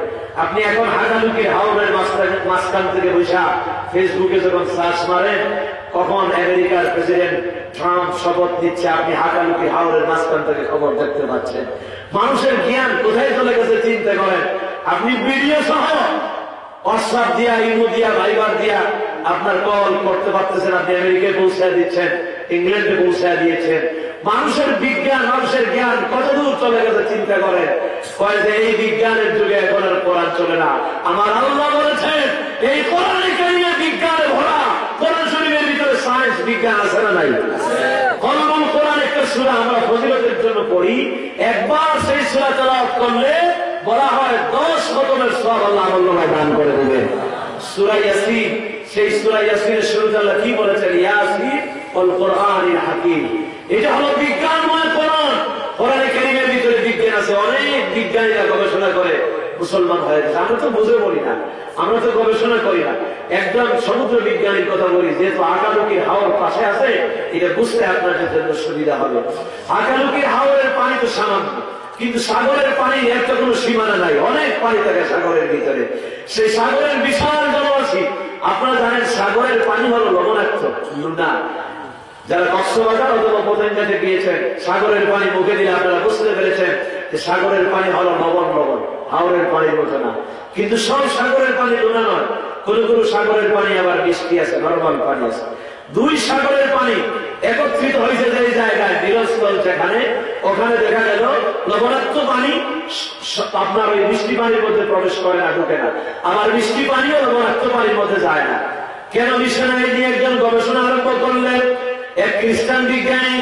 S2: আপনি এখন হাজারুকি হাওড়ের মাঝখান থেকে বৈশা ফেসবুকে যখন সার্চ মারেন, কখন আমেরিকার প্রেসিডেন্ট ট্রাম্প শপথ নিচ্ছে, আপনি হাকালুকি হাওড়ের মাঝখান থেকে খবর দেখতে পাচ্ছেন। মানুষের জ্ঞান কোথায় চলে গেছে চিন্তা করেন। আপনি ভিডিও সহ হোয়াটসঅ্যাপ দিয়া, ইমো দিয়া, ভাইবার দিয়া আপনার কল করতে পারতেছেন, আপনি আমেরিকায় পৌঁছায় দিচ্ছেন, ইংল্যান্ডে পৌঁছায় দিয়েছেন। মানুষের বিজ্ঞান, মানুষের জ্ঞান কতদূর চলে গেছে চিন্তা করেন। কয় যে এই বিজ্ঞানের যুগে এখন আর কোরআন চলে না। আমার আল্লাহ বলেছেন এই কোরআনে কারিমে বিজ্ঞানে ভরা। কোরআন শরীফের ভিতরে সায়েন্স বিজ্ঞান আছে না নাই? কলম কোরআন একটা সূরা আমরা ফজিলতের জন্য পড়ি, একবার সেই সূরা তেলাওয়াত করলে বলা হয় 10 খতমের সওয়াব আল্লাহ আল্লাহ দান করে দেবেন। সূরা ইয়াসিন, সেই সূরা ইয়াসিনের শুরুতে আল্লাহ কি বলেছেন? ইয়াসিন ওয়াল কুরআনিল হাকীম। এটা হলো বিজ্ঞানময় কোরআন। কোরআনে কারীমের ভিতরে বিজ্ঞান আছে। অনেক বিজ্ঞানীরা গবেষণা করে মুসলমান হয়ে গেছে। আমরা তো বুঝে বলি না, আমরা তো গবেষণা করি না। একদম সমুদ্র বিজ্ঞানীর কথা বলি, যেহেতু আকালুকি হাওর পাশে আছে, এটা বুঝতে আপনাদের জন্য সুবিধা হবে। আকালুকি হাওরের পানি তো সামান্য, কিন্তু সাগরের পানি একটা কোনো সীমানা নাই, অনেক পানি থাকে সাগরের ভিতরে। সেই সাগরের বিশাল জলরাশি। আপনারা জানেন সাগরের পানি হলো লবণাক্ত না? যারা কক্সবাজার অথবা পতেঙ্গাতে গিয়েছেন, সাগরের পানি মুখে দিলে আপনারা বুঝতে পেরেছেন যে সাগরের পানি হলো লবণ লবণ, হাওরের পানির মতো না। কিন্তু সব সাগরের পানি নোনা নয়, কোন কোন সাগরের পানি আবার মিষ্টি আছে, নরমাল পানি আছে। দুই সাগরের পানি একত্রিত হয়েছে যে জায়গায়, বিরস্থল যেখানে, ওখানে দেখা গেল লবণাক্ত পানি আপনার ওই মিষ্টি পানির মধ্যে প্রবেশ করে না, ঢুকে না। আবার মিষ্টি পানিও লবণাক্ত পানির মধ্যে যায় না। কেন মিশনে নিয়ে একজন গবেষণা আরম্ভ করলেন। এক খ্রিস্টান বিজ্ঞানী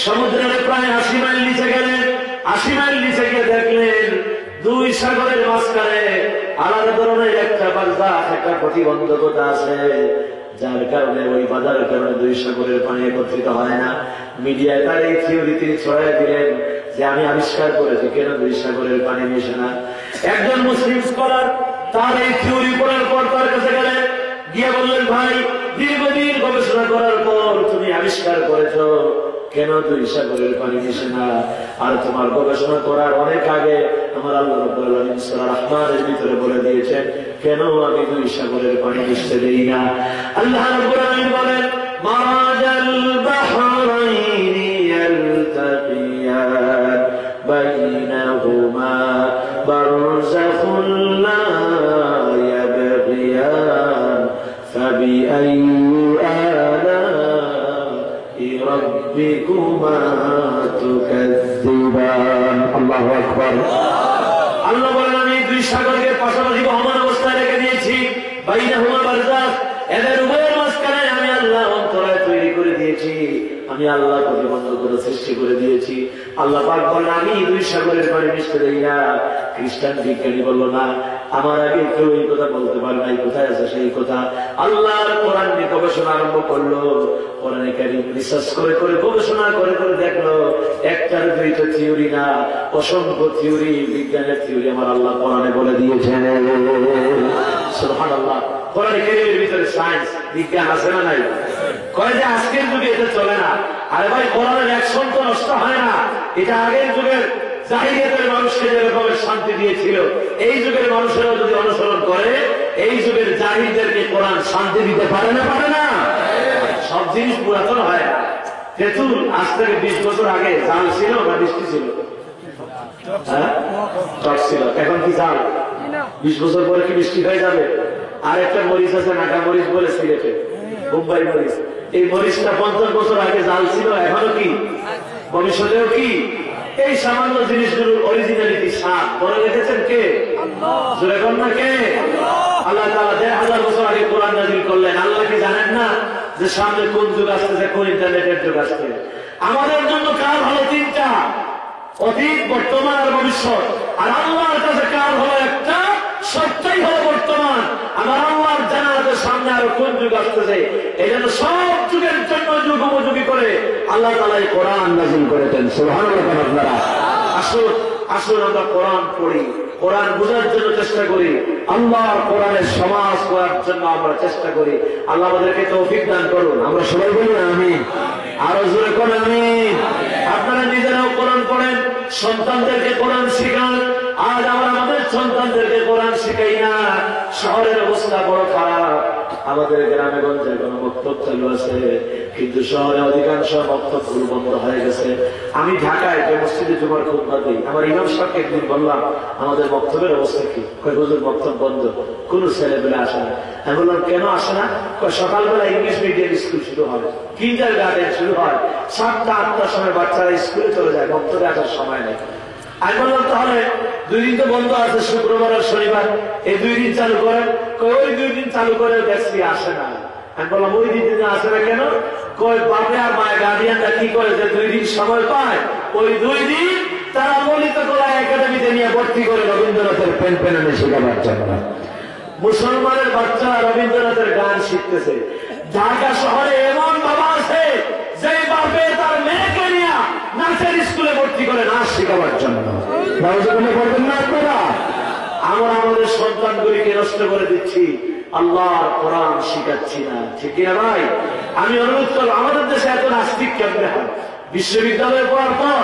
S2: সমুদ্রের প্রায় 80 মাইল নিচে গেলেন। 80 মাইল নিচে গিয়ে দেখলেন দুই সাগরের মাঝখানে আলাদা ধরনের একটা বাধা, একটা প্রতিবন্ধকতা আছে, যার কারণে ওই বাধার কারণে দুই সাগরের পানি একত্রিত হয় না। মিডিয়ায় তার এই থিওরি তিনি ছড়াই দিলেন যে আমি আবিষ্কার করেছি কেন দুই সাগরের পানি মিশে না। একজন মুসলিম স্কলার তার এই থিওরি পড়ার পর তার কাছে গেলেন, গিয়ে বললেন, ভাই দীর্ঘদিন গবেষণা করার পর তুমি আবিষ্কার করেছ কেন দুই সাগরের পানি মিশে না। আর তোমার গবেষণা করার অনেক আগে আমার আল্লাহ রাব্বুল আলামিন সূরা রহমানের ভিতরে বলে দিয়েছেন কেন আমি দুই সাগরের পানি মিশতে দেই না। আল্লাহ রাব্বুল আলামিন বলেন, মারাজাল বাহরাইনি ইয়ালতাকিয়ান বাইনাহুমা বারযাখুন লা ইয়াবগিয়ান ফাবিআইয়ি আলা'i রাব্বিকুমা তুকাজ্জিবান। আল্লাহু আকবার। আল্লাহ বলেন, আমি দুই সাগরকে পাশাপাশি বহমান অবস্থায় রেখে দিয়েছি। বাইনাহুমা বারযাখ, এদের উভয়ের মাঝখানে আমি আল্লাহ অন্তরায় তৈরি করে দিয়েছি, আমি আল্লাহ প্রতিবন্ধকতা সৃষ্টি করে দিয়েছি। আল্লাহ পাক বলেন, আমি দুই সাগরের পানি মিশতে দেই না। খ্রিস্টান বিজ্ঞানী বলল, না, আমার আগে কেউ এই কথা বলতে পারে নাই, কোথায় আছে সেই কথা? আল্লাহর কোরআন নিয়ে গবেষণা আরম্ভ করলো। কোরআনে কারীম রিসার্চ করে করে গবেষণা করে করে দেখলো একটার দুইটা থিওরি না, অসংখ্য থিওরি, বিজ্ঞানের থিওরি আমার আল্লাহ কোরআনে বলে দিয়েছেন। সুবহানাল্লাহ। কোরআনে কারীমের ভিতরে সায়েন্স বিজ্ঞান আছে না নাই? কয় যে আজকের যুগে এটা চলে না। আরে ভাই, কোরআনের অ্যাকশন তো নষ্ট হয় না। এটা আগের যুগের জাহিলিয়াতের মানুষকে যেরকম শান্তি দিয়েছিল, এই যুগের মানুষেরাও যদি অনুসরণ করে, এই যুগের জাহিলদেরকে কোরআন শান্তি দিতে পারে না? পারে না? সব জিনিস পুরাতন হয় না। তেঁতুল আজ থেকে 20 বছর আগে জাল ছিল না বৃষ্টি ছিল? হ্যাঁ, টক ছিল। এখন কি জাল? 20 বছর পরে কি বৃষ্টি হয়ে যাবে? আর একটা মরিচ আছে, নাগা মরিচ বলে সিলেটে, মুম্বাই মরিচ। এই মরিচটা 50 বছর আগে জাল ছিল, এখনো কি, ভবিষ্যতেও কি? এই সামান্য জিনিসগুলোর অরিজিনালিটি স্বাদ বলে রেখেছেন কে? জোরে বল না কে? আল্লাহ তাআলা 1000 বছর আগে কোরআন নাযিল করলেন। আল্লাহ কি জানেন না যে সামনে কোন যুগ আসতেছে, কোন ইন্টারনেটের যুগ আসছে? আমাদের জন্য কাল হলো তিনটা, অতীত, বর্তমান আর ভবিষ্যৎ। আর আল্লাহর কাছে কাল হলো একটা, সবটাই হলো বর্তমান। আমার আল্লাহর জানাতে সামনে আরো কোন যুগ আসতেছে, এই জন্য সব যুগের জন্য যুগ উপযোগী করে আল্লাহ তাআলা এই কোরআন নাযিল করেছেন। সুবহানাল্লাহ। আপনারা আসুন আসুন আমরা কোরআন পড়ি, কোরআন বোঝার জন্য চেষ্টা করি, আল্লাহর কোরআনের সমাজ করার জন্য আমরা চেষ্টা করি। আল্লাহ আমাদেরকে তৌফিক দান করুন। আমরা সবাই বলি আমিন। আরো জোরে করে আমিন। আপনারা নিজেরাও কোরআন পড়েন, সন্তানদেরকে কোরআন শিখান। আজ আমরা আমাদের সন্তানদেরকে কোরআন শিখাই না। শহরের অবস্থা বড় খারাপ, আমাদের গ্রামে গঞ্জে কোনো বক্তব্য চালু আছে, কিন্তু শহরে অধিকাংশ বক্তব্য বন্ধ হয়ে গেছে। আমি ঢাকায় যে মসজিদে জুমার খুতবা দিই, আমার ইমাম সাহেবকে একদিন বললাম আমাদের বক্তব্যের অবস্থা কি? কয় হুজুর বক্তব্য বন্ধ, কোন ছেলেবেলা আসে না। আমি বললাম কেন আসে না? কয় সকালবেলা ইংলিশ মিডিয়াম স্কুল শুরু হয়, কিন্ডার গার্ডেন শুরু হয়, 7টা 8টার সময় বাচ্চারা স্কুলে চলে যায়, বক্তব্যে আসার সময় নেই। আমি বললাম তাহলে 2 দিন তো বন্ধ আছে, শুক্রবার আর শনিবার, এই 2 দিন চালু করেন। ওই 2 দিন চালু করে দেখছি আসে না। আমি বললাম ওই 2 দিন আসে না কেন? কই বাপে আর মায়ের গার্ডিয়ানরা কি করে যে 2 দিন সময় পায়, ওই 2 দিন তারা ললিত কলা একাডেমিতে নিয়ে ভর্তি করে রবীন্দ্রনাথের পেন পেনানে শেখাবার জন্য। মুসলমানের বাচ্চারা রবীন্দ্রনাথের গান শিখতেছে। ঢাকা শহরে এমন বাবা আছে যে বাপে তার মেয়েকে নিয়ে নাচের স্কুলে ভর্তি করে নাচ শেখাবার জন্য। বলবেন না আপনারা? আমরা আমাদের সন্তানগুলিকে নষ্ট করে দিচ্ছি, আল্লাহর কোরআন শিখাচ্ছি না, ঠিক কিনা ভাই? আমি অনুরোধ করব, আমাদের দেশে এত নাস্তিক কেমনে হয়? বিশ্ববিদ্যালয়ে পড়ার পর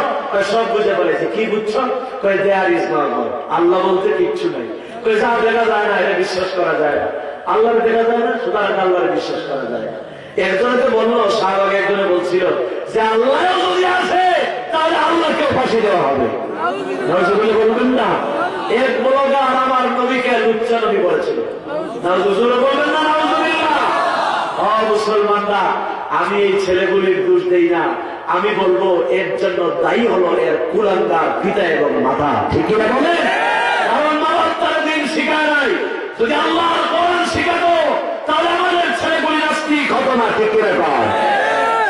S2: সব বুঝে বলেছে। কি বুঝছো? কয় দেয়ার ইজ নো গড, আল্লাহ বলতে কিচ্ছু নাই। কয় যা দেখা যায় না এটা বিশ্বাস করা যায় না, আল্লাহর দেখা যায় না, সুতরাং আল্লাহর বিশ্বাস করা যায় না। একজনে বললো, শাহবাগে একজনে বলছিল যে আল্লাহ যদি আছে তাহলে আল্লাহকে ফাঁসি দেওয়া হবে। বলবেন না? এক ব্লগার আমার নবীকে লুচ্চা নবী বলেছিল। বলবেন না? মুসলমানরা, আমি এই ছেলেগুলির দোষ দেই না, আমি বলবো এর জন্য দায়ী হলো এর কুলাঙ্গার পিতা এবং মাতা, ঠিক কিনা বলে? কারণ বাবার তার দিন শিখায় নাই। যদি আল্লাহর কোরআন শিখাতো তাহলে আমাদের ছেলেগুলি নাস্তিক হতো না, ঠিক কিনা?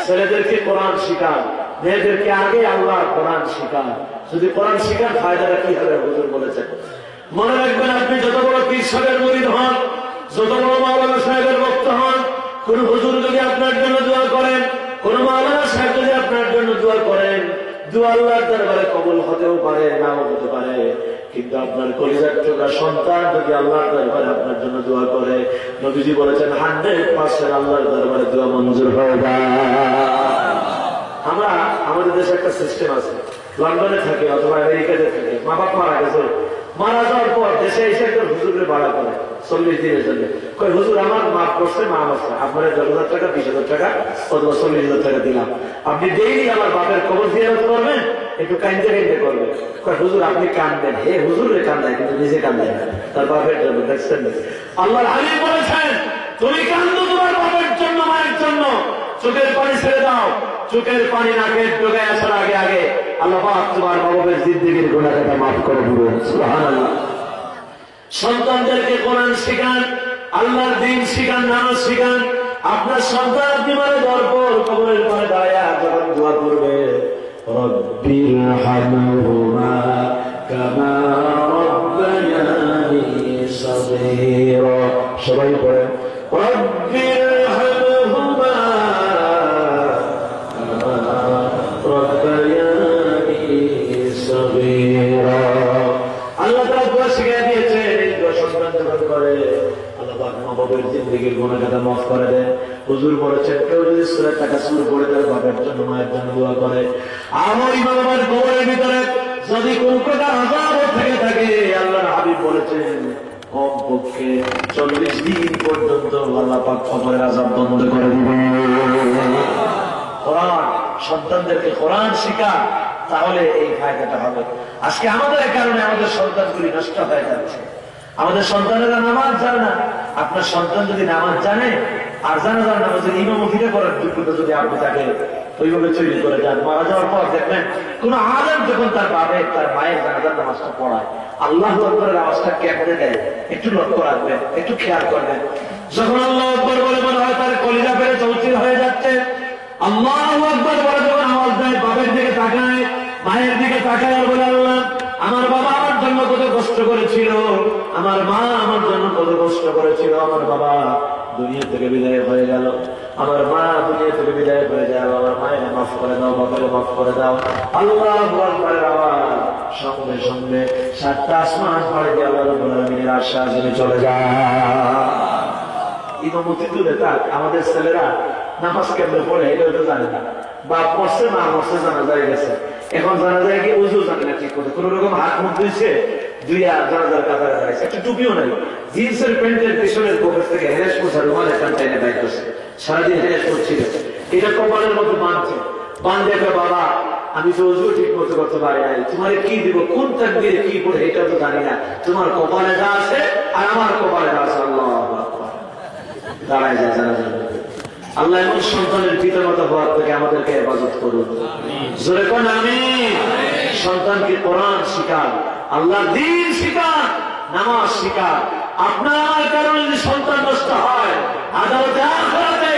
S2: ছেলেদেরকে কোরআন শিখান, মেয়েদেরকে আগে আল্লাহর কোরআন শিখান। যদি কোরআন শিখান ফায়দাটা কি হবে? হুজুর বলেছেন। মনে রাখবেন, আপনি যত বড় পীর সাহেবের মুরিদ হন, যত বড় মাওলানা সাহেবের ভক্ত হন, কোন হুজুর যদি আপনার জন্য দোয়া করেন, কোন মাওলানা সাহেব যদি আপনার জন্য দোয়া করেন, দোয়া আল্লাহর দরবারে কবুল হতেও পারে, নাও হতে পারে। কিন্তু আপনার কলিজার টুকরা সন্তান যদি আল্লাহর দরবারে আপনার জন্য দোয়া করে, নবীজি বলেছেন 100% আল্লাহর দরবারে দোয়া মঞ্জুর হয়ে যায়। আমরা আমাদের দেশে একটা সিস্টেম আছে, লন্ডনে থাকে অথবা আমেরিকাতে থাকে, মা বাপ মারা গেছে, মারা যাওয়ার পর দেশে এসে একজন হুজুরকে ভাড়া করে 40 দিনের জন্য। কই হুজুর আমার মাফ করছে, মা আছে, আপনার 10,000 টাকা 20,000 টাকা অথবা 40,000 টাকা দিলাম, আপনি ডেইলি আমার বাপের কবর জিয়ারত করবেন, একটু কান্দে কান্দে করবেন। কই হুজুর আপনি কাঁদবেন? হে হুজুর রে কান্দায়, কিন্তু নিজে কান্দায় না, তার বাপের জন্য। দেখছেন আল্লাহর হাবিব বলেছেন, তুমি কান্দো তোমার বাপের জন্য, মায়ের জন্য, চোখের পানি ছেড়ে দাও, চোখের পানি নাকের ডোগায় আসার আগে আগে আল্লাহ পাক তোমার বাবার জিন্দেগীর গুনাহটা মাফ করে দিবেন। সুবহানাল্লাহ। সন্তানদেরকে কোরআন শিখান, আল্লাহর দ্বীন শিখান, নামাজ শিখান। আপনার সন্তান জীবনে দরপর কবরের পারে দাঁড়ায়া যখন দোয়া করবে, রব্বিরহামহুমা কামা রাব্বায়ানি সগীরা, সবাই পড়ে রব্বিরহামহুমা কামা রাব্বায়ানি সগীরা। আল্লাহ তাআলা দোয়া শিখিয়ে দিয়েছেন, এই দোয়া সন্তান যখন করে আল্লাহ পাক মা বাবার জিন্দেগীর গুনাহগাতা মাফ করে দেন। হুজুর বলেছেন, কেউ যদি সূরা তাকাসুর পড়ে তার বাবার জন্য মায়ের জন্য দোয়া করে, আমার মা বাবার কবরের ভিতরে যদি কোন প্রকার আযাব থেকে থাকে, আল্লাহর হাবিব বলেছেন কমপক্ষে 40 দিন পর্যন্ত আল্লাহ পাক কবরের আযাব বন্ধ করে দিবেন। কোরআন, সন্তানদেরকে কোরআন শিখা, তাহলে এই ফায়দাটা হবে। আজকে আমাদের কারণে আমাদের সন্তানগুলি নষ্ট হয়ে যাচ্ছে। আমাদের সন্তানেরা নামাজ জানে না। আপনার সন্তান যদি নামাজ জানে আর জানা জানা নামাজের ইমামতিটা করার যোগ্যতা যদি আপনি তাকে ওইভাবে তৈরি করে যান, মারা যাওয়ার পর দেখবেন কোন আলেম যখন তার বাপের তার মায়ের জানাজার নামাজটা পড়ায়, আল্লাহু আকবারের আওয়াজটা কেমনে দেয় একটু লক্ষ্য রাখবেন, একটু খেয়াল করবেন। যখন আল্লাহু আকবার বলে মনে হয় তার কলিজা পেরে চৌচির হয়ে যাচ্ছে, আল্লাহু আকবার বলে যখন আওয়াজ দেয়, বাপের দিকে তাকায়, মায়ের দিকে তাকায় আর বলে, আল্লাহ আমার বাবা আমার জন্য কত কষ্ট করেছিল, আমার মা আমার জন্য কত কষ্ট করেছিল, আমার বাবা দুনিয়া থেকে বিদায় হয়ে গেল, আমার মা দুনিয়া থেকে বিদায় হয়ে গেল, আমার মায়ের মাফ করে দাও, বাবার মাফ করে দাও। আল্লাহু আকবার আওয়াজ সঙ্গে সঙ্গে 7টা আসমান পাড়ি দিয়ে আল্লাহ রাব্বুল আলামিনের আরশে আজিমে চলে যায়। ইমামতি তুলে থাক, আমাদের ছেলেরা নামাজ কেমনে পড়ে এটাও তো জানে না, বাপ মরছে মা মরছে জানা যায় গেছে, এখন জানা যায় কি উজু জানে না ঠিক করে, কোন রকম হাত মুখ ধুইছে, দুইয়া জানাজার কাতারে দাঁড়াইছে, একটা টুপিও নাই, জিন্সের প্যান্টের পেছনের পকেট থেকে হেরেস পোষা রুমাল একটা টাইনে দায়িত্বছে, সারাদিন হেরেস করছিল, এটা কপালের মধ্যে বাঁধছে, বাঁধে বাবা আমি তো উজু ঠিক মতো করতে পারি নাই, তোমার কি দিব, কোন তাকবীরে কি পড়ে এটা তো জানি না, তোমার কপালে যা আছে আর আমার কপালে যা আছে আল্লাহু আকবার, দাঁড়ায় যায় জানাজা। আল্লাহ এমন সন্তানের পিতামাতা হওয়ার থেকে আমাদেরকে হেফাজত করুন, জোরে কোন আমিন। সন্তানকে কোরআন শিখান, আল্লাহর দ্বীন শিখান, নামাজ শিখান। আপনার আমার কারণে যদি সন্তান নষ্ট হয়, আদালতে আখিরাতে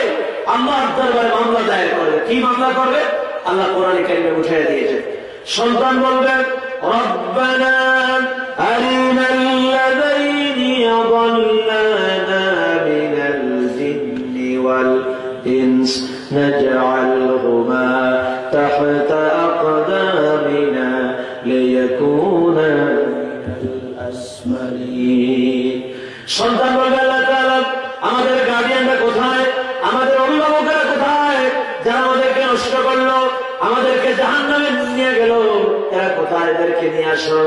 S2: আল্লাহর দরবারে মামলা দায়ের করবে। কি মামলা করবে? আল্লাহ কোরআনে কারিমে উঠিয়ে দিয়েছে। সন্তান বলবে রব্বানা আরিনাল্লাযীনি আযাল্লানা মিনাল জিন্নি ওয়াল ইনস নাজআলহুমা তাহতা আকদামিনা লিয়াকুনা মিনাল আসফালিন। সন্তান বলবে আল্লাহ তাআলা আমাদের গার্ডিয়ানরা কোথায়, আমাদের অভিভাবকেরা কোথায়, যারা আমাদেরকে নষ্ট করলো, আমাদেরকে জাহান্নামে নিয়ে গেল, এরা কোথায়, এদেরকে নিয়ে আসো,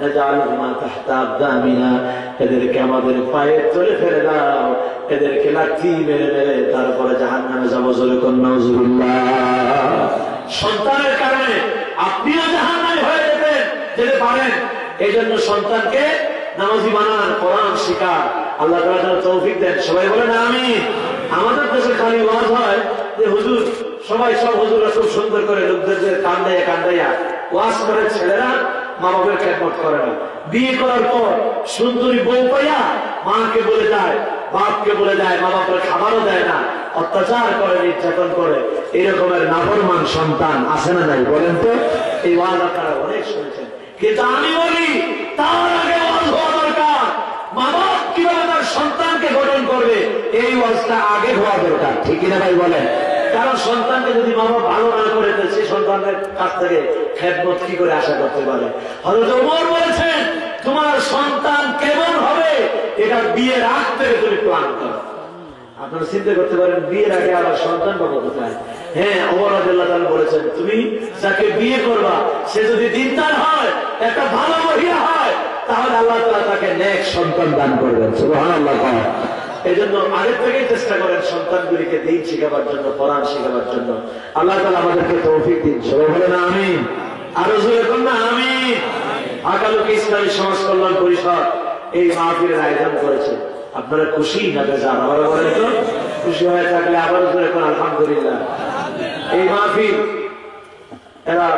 S2: নাজআলহুমা তাহতা আকদামিনা, এদেরকে আমাদের পায়ের তলে ফেলে দাও, এদেরকে লাথি মেরে মেরে তারপরে জাহান্নামে যাবো, জোরে কোন নাউযুবিল্লাহ। সন্তানের কারণে আপনিও জাহান্নামে হয়ে যেতে পারেন, এই জন্য সন্তানকে নামাজি বানান, কোরআন শিখা, আল্লাহ তাআলা যেন তৌফিক দেন। সবাই বলেন আমিন। আমাদের দেশে খালি ওয়াজ হয় যে হুজুর, সবাই সব হুজুররা খুব সুন্দর করে লোকদের কান্দাইয়া কান্দাইয়া ওয়াজ করে, ছেলেরা মা বাবার খেদমত করে না, বিয়ে করার পর সুন্দরী বউ পাইয়া মাকে বলে যায়, বাপকে বলে যায়, মা বাবার খাবারও দেয় না, অত্যাচার করে, নির্যাতন করে, এরকমের নাফরমান সন্তান আছে না নাই বলেন তো? এই ওয়াজ আপনারা অনেক শুনেছেন, কিন্তু আমি বলি তার আগে ওয়াজ হওয়া দরকার। মা বাপ কিভাবে তার সন্তানকে গঠন করবে এই ওয়াজটা আগে হওয়া দরকার, ঠিক কিনা ভাই বলেন? কারণ সন্তানকে যদি মা বাপ ভালো না করে, সেই সন্তানের কাছ থেকে খেদমত কি করে আশা করতে পারে? হযরত ওমর বলেছেন তোমার সন্তান কেমন হবে এটা বিয়ের আগ থেকে তুমি প্ল্যান করো। আপনারা চিন্তা করতে পারেন বিয়ের আগে আবার সন্তান পাবো কোথায়? হ্যাঁ, ওমর রাদিয়াল্লাহু তাআলা বলেছেন তুমি যাকে বিয়ে করবা সে যদি দিনদার হয়, একটা ভালো মহিলা হয়, তাহলে আল্লাহ তাআলা তাকে নেক সন্তান দান করবেন। সুবহানাল্লাহ। এই জন্য আগের থেকেই চেষ্টা করেন সন্তানগুলিকে দ্বীন শিখাবার জন্য, কোরআন শিখাবার জন্য। আল্লাহ তাআলা আমাদেরকে তৌফিক দিন। সবাই বলেন আমিন। আরো জোরে বলুন না আমিন। আকালুকি ইসলামী সমাজ কল্যাণ পরিষদ এই মাহফিলের আয়োজন করেছে। আপনারা খুশি না বেজার? আবার বলেন তো, খুশি হয়ে থাকলে আবার জোরে কোন আলহামদুলিল্লাহ। এই মাহফিল এরা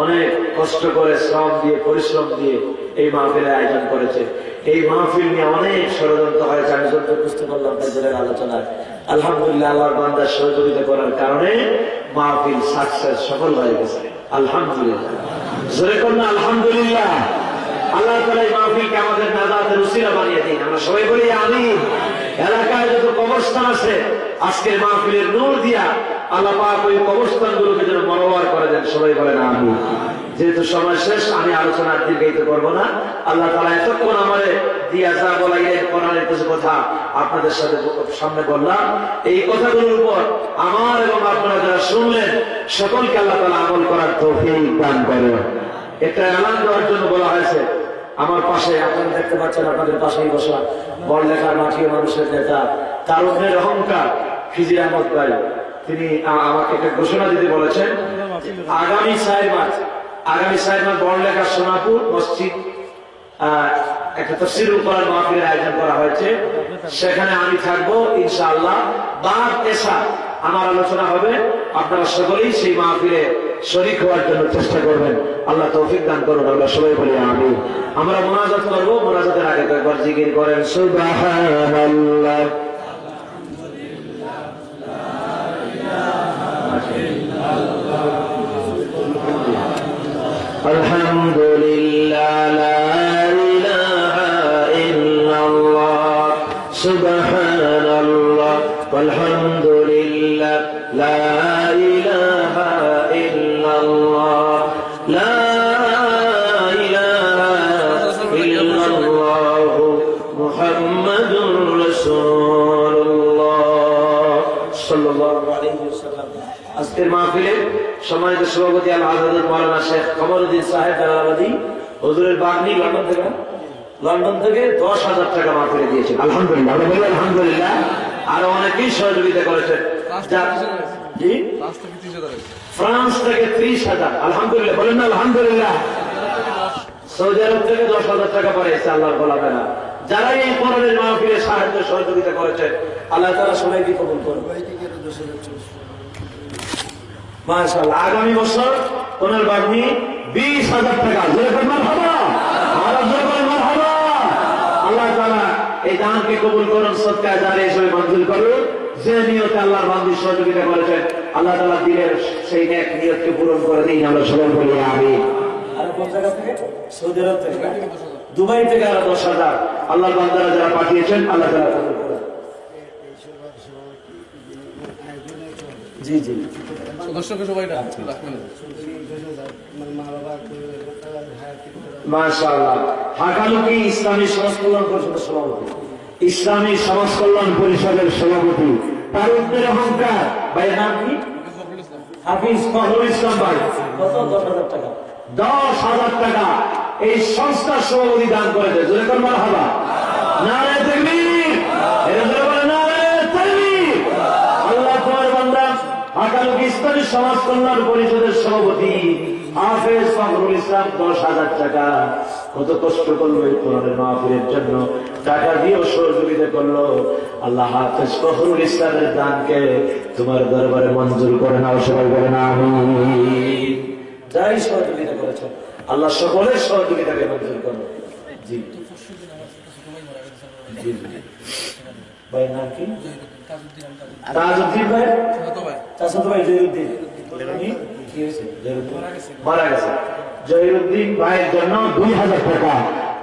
S2: অনেক কষ্ট করে, শ্রম দিয়ে, পরিশ্রম দিয়ে এই মাহফিলের আয়োজন করেছে। এই মাহফিল নিয়ে অনেক ষড়যন্ত্র হয়েছে, আমি যত বুঝতে পারলাম তাদের আলোচনায়। আলহামদুলিল্লাহ, আল্লাহর বান্দার সহযোগিতা করার কারণে মাহফিল সাকসেস, সফল হয়ে গেছে। আলহামদুলিল্লাহ, জোরে করুন আলহামদুলিল্লাহ। আল্লাহ তাআলা এই মাহফিলকে আমাদের নাজাতের উসিলা বানিয়ে দিন, আমরা সবাই বলি আমিন। এলাকায় যত কবরস্থান আছে আজকের মাহফিলের নূর দিয়া আল্লাহ পাক ওই কবরস্থানগুলোকে যেন মনোয়ার করে দেন, সবাই বলেন আমিন। যেহেতু সময় শেষ, আমি আলোচনা দীর্ঘায়িত করবো না। আল্লাহ তাআলা এতক্ষণ আমাদের দিয়া যা বলাইলেন, কোরআনের কিছু কথা আপনাদের সাথে সামনে বললাম, এই কথাগুলোর উপর আমার এবং আপনারা যারা শুনলেন সকলকে আল্লাহ তাআলা আমল করার তৌফিক দান করেন। একটা এলান দেওয়ার জন্য বলা হয়েছে। আমার পাশে আপনারা দেখতে পাচ্ছেন, আপনাদের পাশেই বসা বড়লেখার মাটির মানুষের নেতা, তারুণ্যের অহংকার খিজির আহমদ ভাই, তিনি আমাকে একটা ঘোষণা দিতে বলেছেন। আগামী 4 মার্চ বড়লেখা সোনাপুর মসজিদ একটা তাফসীরুল কোরআন মাহফিলের আয়োজন করা হয়েছে। সেখানে আমি থাকবো ইনশাআল্লাহ। বাদ এশা আমার আলোচনা হবে। আপনারা সকলেই সেই মাহফিলে শরীক হওয়ার জন্য চেষ্টা করবেন। আল্লাহ তৌফিক দান করুন। আমরা সবাই বলি আমিন। আমরা মুনাজাত করব। মুনাজাতের আগে একবার জিকির করেন সুবহানাল্লাহ। আলহামদুলিল্লাহ, লা ইলাহা ইল্লাল্লাহ, সুবহান
S1: والحمد لله لا إله إلا الله لا إله إلا الله محمد رسول الله صلى الله عليه وسلم আজকের মাহফিলে সম্মানিত সভাপতি আল হাজরত মাওলানা শেখ কমরউদ্দিন সাহেব জালালাবাদী হুজুরের বাগনি লন্ডন থেকে 10,000 টাকা মাহফিলে দিয়েছেন। আলহামদুলিল্লাহ, আমরা বলি আলহামদুলিল্লাহ। আরো অনেকেই সহযোগিতা করেছেন। জি, ফ্রান্স থেকে 30,000, আলহামদুলিল্লাহ, বলেন না আলহামদুলিল্লাহ। সৌদি আরব থেকে 10,000 টাকা পাঠিয়েছে আল্লাহর গোলামেরা। যারা এই কোরআনের মাহফিলে সাহায্য সহযোগিতা করেছেন আল্লাহ তাআলা সবাইকে কবুল করুন। মাশাআল্লাহ, আগামী বছর ওনার বাগনি 20,000 টাকা। আল্লাহ তাআলা এই দানকে কবুল করুন, সদকা জারিয়া হিসেবে মঞ্জুর করুন। যে নিয়তে আল্লাহর বান্দি সহযোগিতা করেছেন আল্লাহ তাআলা দিলের সেই নেক নিয়তকে পূরণ করে দিন, আমরা সবাই বলি আমিন। আর কোন জায়গা থেকে? সৌদি আরব থেকে, দুবাই থেকে আরো 10,000 আল্লাহর বান্দারা যারা পাঠিয়েছেন আল্লাহ তাআলা কবুল করুন। জি জি, সদস্যকে সবাই রাখবেন। মাশাআল্লাহ, হাকালুকি ইসলামী সমাজ কল্যাণ পরিষদের সভাপতি, ইসলামী সমাজ কল্যাণ পরিষদের সভাপতি, তার উদ্দের অহংকার। ভাইয়ের নাম কি? হাফিজ ফখরুল ইসলাম ভাই। কত? 10,000 টাকা। 10,000 টাকা এই সংস্থার সভাপতি দান করেছে। জোরে করে মারহাবা। নারে তাকবীর। এরা জোরে বলে নারে তাকবীর। আল্লাহ তোমার বান্দা হাকালুকি ইসলামী সমাজ কল্যাণ পরিষদের সভাপতি হাফেজ ফখরুল ইসলাম 10,000 টাকা। কত কষ্ট করলো এই কোরআনের মাহফিলের জন্য, টাকা দিয়েও সহযোগিতা করলো। আল্লাহ হাফেজ ফখরুল ইসলামের দানকে তোমার দরবারে মঞ্জুর করে নাও, সবাই বলে না আমিন। যাই সহযোগিতা করেছে আল্লাহ সকলের সহযোগিতাকে মঞ্জুর করো। জি জি, ভাই নাম কি? তাজউদ্দিন ভাই, চাচাতো ভাই জহিরুদ্দিন। কি হয়েছে? মারা গেছে। জহিরুদ্দিন ভাইয়ের জন্য 2,000 টাকা।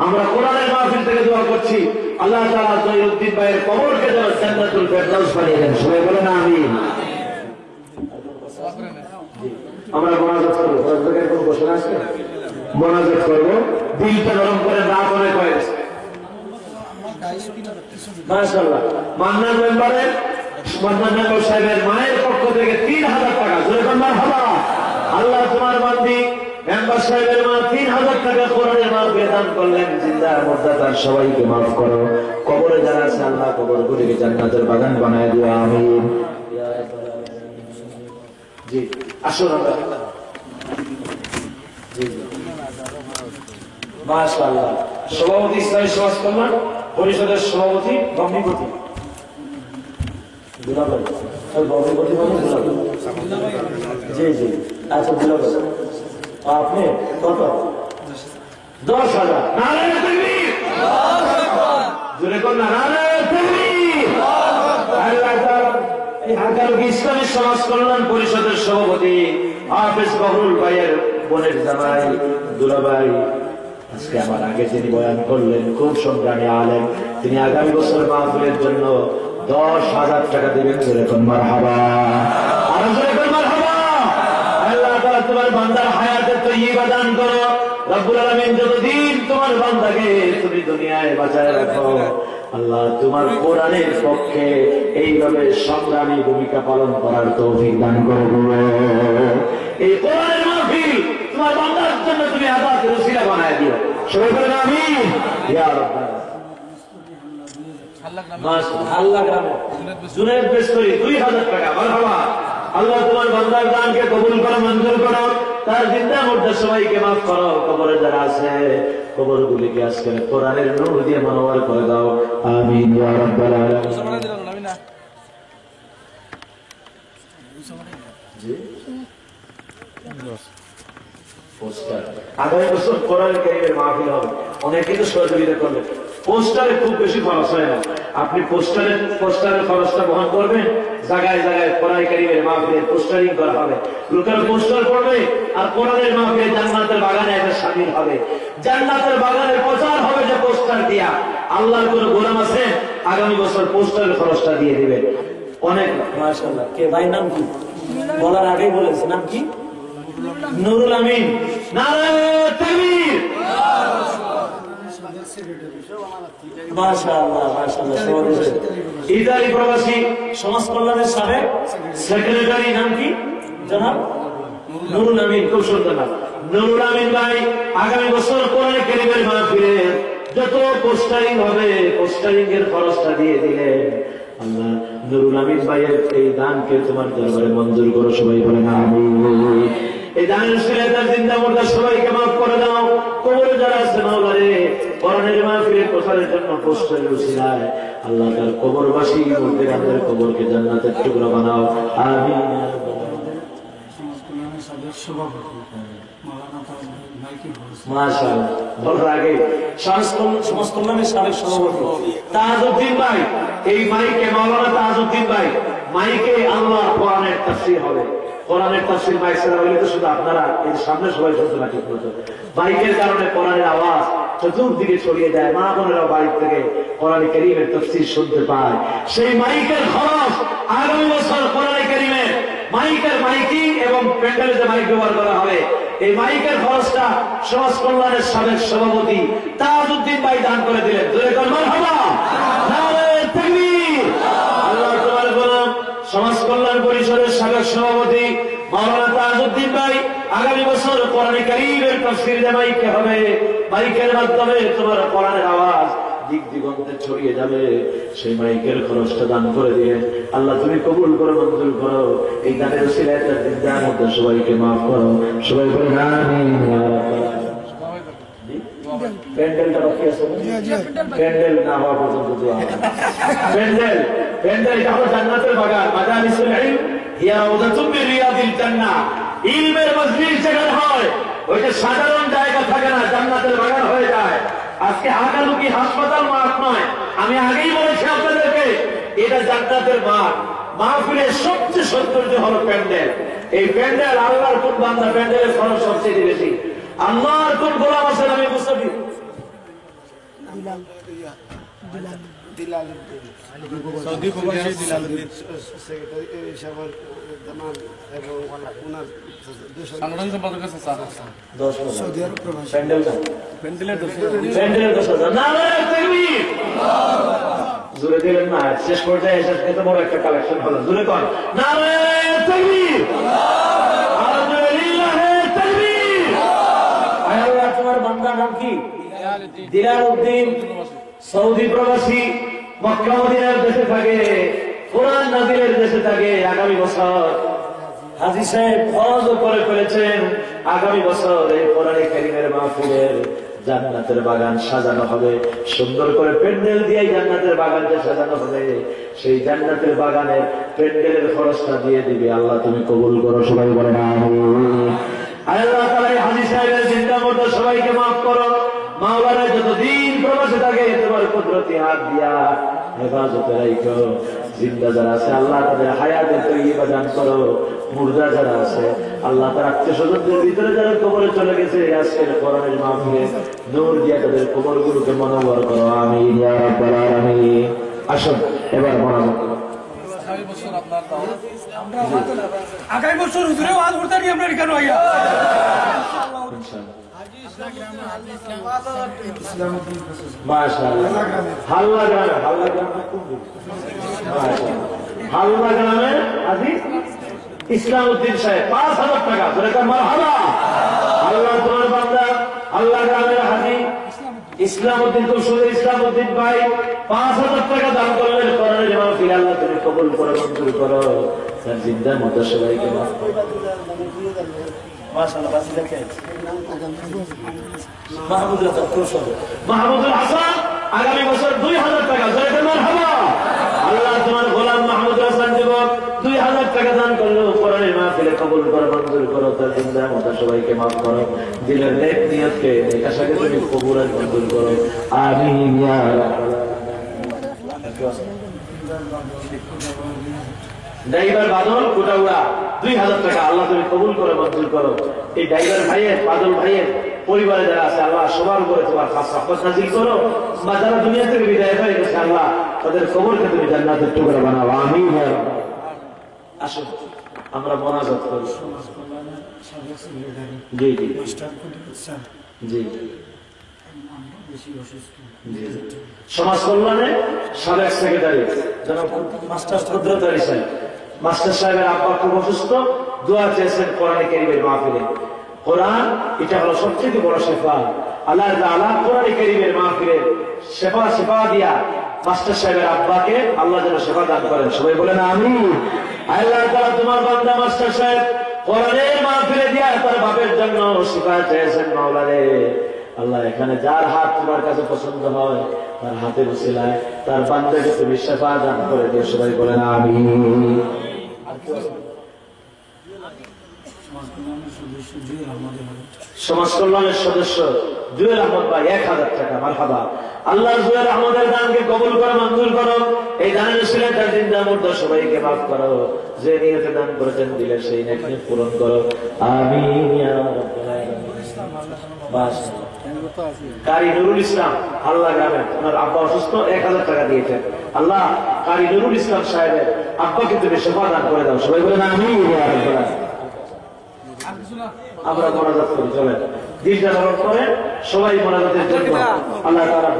S1: আমরা কোরআনের মাহফিল থেকে দোয়া করছি আল্লাহ তাআলা জহিরুদ্দিন ভাইয়ের কবরকে যেন জান্নাতুল ফেরদাউস বানিয়ে দেন, সবাই বলেন আমিন। আমরা মোনাজাত করবো। কোন ঘোষণা আছে? মোনাজাত করবো। দিলটা নরম করে না করে কয়েছে। মাশাআল্লাহ, মান্নান মেম্বারের সাহেবের মায়ের পক্ষ থেকে 3,000 টাকা। আল্লাহ তোমার বান্দি মেম্বার সাহেবের মা 3,000 টাকা কোরআনের মাহফিলে দান করলেন। জিন্দা মুর্দা তার সবাইকে মাফ করো। কবরে যারা আছে আল্লাহ কবরগুলিকে জান্নাতের বাগান বানায় দিও আমিন। জি, আসুন আমরা। জি জি, মাশাআল্লাহ। সভাপতি ইসলামী সমাজ কল্যাণ পরিষদের সভাপতি ভগ্নিপতি দুলাভাই। ভগ্নিপতি মানে দুলাভাই। জি জি, আচ্ছা দুলাভাই, আপনি কত? 10,000। নারে তাকবীর। জোরে কর না, নারে তাকবীর। আল্লাহ তাআলা এই হাকালুকি ইসলামী সমাজ কল্যাণ পরিষদের সভাপতি হাফেজ ফখরুল ভাইয়ের বোনের জামাই দুলাভাই আজকে আমার আগে যিনি বয়ান করলেন, খুব সংগ্রামী আলেম, তিনি আগামী বছর মাহফিলের জন্য 10,000 টাকা দিবেন। জোরে কর মারহাবা। আর জোরে কর মারহাবা। আল্লাহ তাআলা তোমার বান্দার হায়াতে তয়্যিবা দান করো। রব্বুল আলামিন যতদিন তোমার বান্দাকে তুমি দুনিয়ায় বাঁচায় রাখো, আল্লাহ তোমার কোরআনের পক্ষে এইভাবে সংগ্রামী ভূমিকা পালন করার তৌফিক দান করো। এই কোরআনের মাহফিল তোমার বান্দার জন্য তুমি আযাদের ওসিলা বানায় দিও, সবাই বলেন আমিন। ইয়া রাব্বানা। আল্লাহ গ্রামে জুনায়েদ বেস্তরি 2,000 টাকা। মারহাবা। আল্লাহ তোমার বান্দার দানকে কবুল করো, মঞ্জুর করো, তার জিন্দা মুর্দা সবাইকে মাফ করো। কবরে যারা আছে কবরগুলিকে আজকে কোরআনের নূর দিয়ে মনোয়ার করে দাও আমিন ইয়া রাব্বাল আলামিন। জি, পোস্টার আগামী বছর কোরআন কারীমের মাহফিল হবে। অনেকে কিন্তু সহযোগিতা করবে। পোস্টারে খুব বেশি খরচ হয় না। আপনি পোস্টারের খরচটা বহন করবেন। জায়গায় জায়গায় কোরআন কারীমের মাহফিলের পোস্টারিং করা হবে। লোকেরা পোস্টার পড়বে আর কোরআনের মাহফিলে জান্নাতের বাগানে একটা শামিল হবে। জান্নাতের বাগানের প্রচার হবে যে পোস্টার দিয়া। আল্লাহর কোন গোলাম আছে আগামী বছর পোস্টারের খরচটা দিয়ে দিবেন।
S2: অনেক মাশাআল্লাহ। কে ভাই নাম কি বলার আগেই বলেছে, নাম কি? নুরুল আমিন। নারায়ে তাকবীর। মাশাআল্লাহ মাশাআল্লাহ। ইতালি প্রবাসী সমাজ কল্যাণের সাবেক সেক্রেটারি, নাম কি? জনাব নুরুল আমিন। খুব সুন্দর নাম নুরুল আমিন ভাই। আগামী বছর কোরআনে কারীমের মাহফিলে যত পোস্টারিং হবে পোস্টারিং এর খরচটা দিয়ে দিলেন। আল্লাহ নুরুল আমিন ভাইয়ের এই দানকে তোমার দরবারে মঞ্জুর করো, সবাই বলেন আমিন। এই দানের উসিলায় তার জিন্দা মুর্দা সবাইকে মাফ করে দাও। কবরে যারা আছে মাওলারে কোরআনের মাহফিলের প্রচারের জন্য পোস্টারের উসিলায় আল্লাহ তার কবরবাসী মুর্দাদের কবরকে জান্নাতের টুকরা বানাও, আমিন। মাশাআল্লাহ। বলার আগে সমাজ কল্যাণের সাবেক সভাপতি তাজউদ্দিন ভাই, এই মাইকে মাওলানা তাজউদ্দিন ভাই মাইকে আল্লাহ কোরআনের তাফসীর হবে। কোরআনের তাফসীর মাইক ছাড়া হইলে তো শুধু আপনারা এর সামনে সবাই শুনতে না, ঠিক মতো মাইকের কারণে কোরআনের আওয়াজ চতুর্দিকে ছড়িয়ে যায়, মা বোনেরা বাইরে থেকে কোরআন কারীমের তাফসীর শুনতে পায়। সেই মাইকের খরচ আগামী বছর কোরআন কারীমের মাইকের মাইকিং এবং প্যান্ডেলে যে মাইক ব্যবহার করা হবে, এই মাইকের খরচটা সমাজ কল্যাণের সাবেক সভাপতি তাজউদ্দিন ভাই দান করে দিলেন। জোরে বল মারহাবা, নারায়ে তাকবীর। আল্লাহ তোমার গোলাম সমাজ কল্যাণ পরিষদের সাবেক সভাপতি মাওলানা তাজউদ্দিন ভাই আগামী বছর কোরআন কারীমের তাফসীর যে মাইকে হবে, মাইকের মাধ্যমে তোমার কোরআনের আওয়াজ দিক দিগন্তে ছড়িয়ে যাবে, সেই মাইকের খরচটা দান করে দিয়ে আল্লাহ তুমি কবুল করো, মঞ্জুর করো। এই দানের উসিলায় তার জিন্দার মধ্যে সবাইকে মাফ করো, সবাই বলে আমিন। প্যান্ডেলটা বাকি আছে, প্যান্ডেল না হওয়া পর্যন্ত দোয়া। প্যান্ডেল এটা হলো জান্নাতের বাগান। মাজালিসুল ইলম হিয়া রাউযাতুম মিন রিয়াদিল জান্নাহ। ইলমের মজলিস যেখানে হয় ওইটা সাধারণ জায়গা থাকে না, জান্নাতের বাগান হয়ে যায়। আজকে হাগালুকি হাসপাতাল মাঠ নয়, আমি আগেই বলেছি আপনাদেরকে এটা জান্নাতের মাঠ। মাহফিলের সবচেয়ে সৌন্দর্য হলো প্যান্ডেল। এই প্যান্ডেল আল্লাহর কোন বান্দা প্যান্ডেলের খরচ সবচেয়ে বেশি, আল্লাহর কোন গোলাম আছেন আমি মুস্তাফি
S3: সৌদি প্রবাসী দিলালউদ্দিন সাংগঠনিক সম্পাদক আছে স্যার। সৌদি আরব প্রবাসী প্যান্ডেলের 10,000।
S2: নারায়ে তাকবীর। জোরে দিলেন না, শেষ পর্যায়ে এসে এত বড় একটা কালেকশন হলো। জোরে কর নারায়ে তাকবীর, আলহামদুলিল্লাহ তাকবীর। আল্লাহ তোমার বান্দা নাম কি? দিলালউদ্দিন, সৌদি প্রবাসী, মক্কা মদিনার দেশে থাকে, কোরআন নাযিলের দেশে থাকে। আগামী বছর হাজী সাহেব হজ করে ফেলেছেন, আগামী বছর এই কোরআন কারীমের মাহফিলের জান্নাতের বাগান সাজানো হবে। সুন্দর করে প্যান্ডেল দিয়ে জান্নাতের বাগানটা সাজানো হবে। সেই জান্নাতের বাগানের প্যান্ডেলের খরচটা দিয়ে দিবে আল্লাহ, তুমি কবুল করো, সবাই বলেন আমিন। আল্লাহ তাআলা হাজী সাহেবের জিন্দা মুর্দা সবাইকে মাফ করো। মাওলানা যতদিন প্রবাসে থাকে তোমার কুদরতি হাত দিয়া হেফাজতে রাখো। জিন্দা যারা আছে আল্লাহ তাদের হায়াতে তৈয়বা দান করো। মুর্দা যারা আছে আল্লাহ তার আত্মীয় স্বজনদের ভিতরে যারা কবরে চলে গেছে আজকের কোরআনের মাহফিলে নূর দিয়া তাদের কবরগুলোকে মনোবর করো, আমিন ইয়া রাব্বাল আলামিন। আসুন এবার মনোবর করো।
S3: আগামী বছর হুজুরে ওয়াজ করতে নিয়ে আমরা এখানে আইয়া
S2: মাশাআল্লাহ। হাল্লা গ্রামে আজিজ ইসলামউদ্দিন সাহেব 5,000 টাকা। মারহাবা। আল্লাহ তোমার বান্দা আল্লাহ গ্রামের হাজী ইসলামউদ্দিন কৌশল ইসলামউদ্দিন ভাই 5,000 টাকা দান করলেন কোরআনের মাহফিল। আল্লাহ তুমি কবুল করো, মঞ্জুর করো। তার জিন্দার মতো সবাইকে মাফ করো। মাশাআল্লাহ। বাসি দেখে মাহমুদুল হাসান আগামী বছর 2,000 টাকা। মারহাবা। আল্লাহ তোমার গোলাম মাহমুদুল হাসান যুবক 2,000 টাকা দান করলো কোরআনের মাহফিলে, কবুল করো, মঞ্জুর করো। তার জিন্দার মতো সবাইকে মাফ করো। দিলের নেক নিয়তকে নেক আশাকে তুমি কবুল আর মঞ্জুর করো, আমিন ইয়া রাব্বাল আলামিন। ড্রাইভার বাদল কোটাউড়া 2,000 টাকা। আল্লাহ তুমি কবুল করো, মঞ্জুর করো। এই ড্রাইভার ভাইয়ের বাদল ভাইয়ের পরিবারে যারা আছে আল্লাহ সবার উপরে তোমার খাস রহমত নাযিল করো। বা যারা দুনিয়া থেকে বিদায় হয়ে গেছে আল্লাহ তাদের কবরকে তুমি জান্নাতের টুকরা বানাও, আমিন। আসুন আমরা মোনাজাত করি। জি জি জি সমাজ কল্যাণে সাবেক সেক্রেটারি জনাব মাস্টার কুদরত আলী সাহেব, মাস্টার সাহেবের আব্বা খুব অসুস্থ, দোয়া চেয়েছেন কোরআনে কারীমের মাহফিলে। কোরআন এটা হলো সবচেয়ে বড় শেফা। আল্লাহ তাআলা কোরআনে কারীমের মাহফিলে শেফা দিয়া মাস্টার সাহেবের আব্বাকে আল্লাহ যেন শেফা দান করেন। সবাই বলেন আমিন। আল্লাহ তাআলা তোমার বান্দা মাস্টার সাহেব কোরআনের মাহফিলে দিয়া তার বাপের জন্য শেফা চেয়েছেন। মাওলা রে আল্লাহ, এখানে যার হাত তোমার কাছে পছন্দ হয় তার হাতের উসিলায় তার বান্দাকে তুমি শেফা দান করে দিও। সবাই বলেন আমিন। সমাজ কল্যাণের সদস্য জুয়েল আহমদ ভাই 1000 টাকা। মারহাবা। আল্লাহ জুয়েল আহমদের দানকে কবুল করে মঞ্জুর করো। এই দানের উসিলায় তার জিন্দা মুর্দা সবাইকে মাফ করো। যে নিয়তে দান করেছেন দিলে সেই নেকি পূরণ করো, আমিন ইয়া রাব্বাল আলামিন। কারি নুরুল ইসলাম আল্লাহ গ্রামের, ওনার আব্বা অসুস্থ, 1000 টাকা দিয়েছেন। আল্লাহ কারি নুরুল ইসলাম সাহেবের আব্বাকে তুমি শেফা দান করে দাও। সবাই বলেন আমিন ইয়া রাব্বাল আলামিন। আমরা মোনাজাত করি, চলেন দিনটা নরম করে সবাই মোনাজাতের জন্য আল্লাহ তাআলা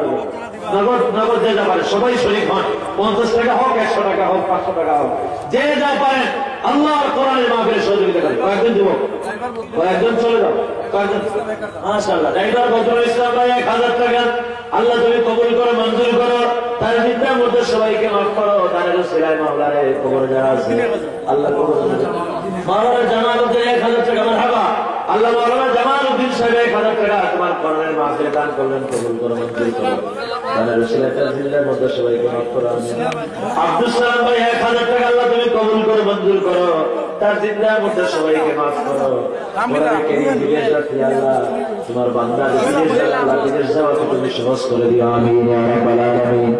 S2: নগদ যে যা পারে সবাই শরীক হন। 50 টাকা হোক, 100 টাকা হোক, 500 টাকা হোক, যে যা পারেন আল্লাহর কোরআনের মাহফিলে সহযোগিতা করেন। কয়েকজন যুবক, কয়েকজন চলে যাও, কয়েকজন মাশাআল্লাহ। ড্রাইভার বদরুল ইসলাম ভাই 1000 টাকা। আল্লাহ তুমি কবুল করো, মঞ্জুর করো, তার জিন্দার মধ্যে সবাইকে মাফ করো। দানের উসিলায় মাওলা রে কবরে যারা আছে আল্লাহ কবর মাওলানা জামালউদ্দিন 1000 টাকা। মারহাবা। আল্লাহ মাওলানা জামালউদ্দিন সাহেব 1000 টাকা তোমার কোরআনের মাহফিলে দান করলেন, কবুল করো, মঞ্জুর করো, দানের উসিলায় তার জিন্দার মধ্যে সবাইকে মাফ করো, আমিন। আব্দুল সালাম ভাই 1000 টাকা। আল্লাহ তুমি কবুল করো, মঞ্জুর করো, তার জিন্দার মধ্যে সবাইকে মাফ করো। কোরআনে কারীম বিদেশ যাত্রী আল্লাহ তোমার বান্দা বিদেশ যাওয়া, আল্লাহ বিদেশ যাওয়াকে তুমি সহজ করে দিও, আমিন ইয়া রাব্বাল আলামিন।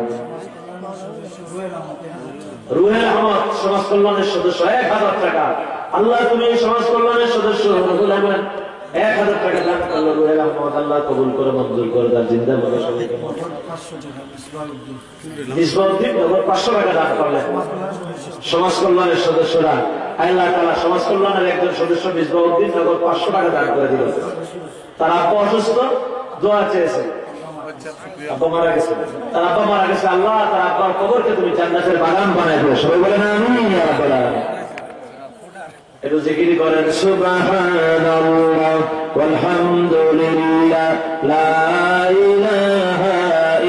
S2: রুহেল আহমদ সমাজ কল্যাণের সদস্য 1000 টাকা। আল্লাহ তুমি সমাজ কল্যাণের সদস্য রুহুল আহমদ 1000 টাকা দান করলো। রুহেল আহমদ আল্লাহ কবুল করে, মঞ্জুর করে, তার জিন্দা মধ্যে সবাইকে মাফ করো। মিসবাউদ্দিন 500 টাকা দান করলেন সমাজ কল্যাণের সদস্যরা। আল্লাহ তাআলা সমাজ কল্যাণের একজন সদস্য মিসবাউদ্দিন 500 টাকা দান করে দিল। তার আব্বা অসুস্থ, দোয়া চেয়েছে, আব্বা মারা গেছে, তার আব্বা মারা গেছে। আল্লাহ তার আব্বার কবরকে তুমি জান্নাতের বাগান বানায় দিও। সবাই বলেন আমিন ইয়া রাব্বাল আলামিন। একটু জিকির করেন সুবহানাল্লাহ ওয়ালহামদুলিল্লাহ লা ইলাহা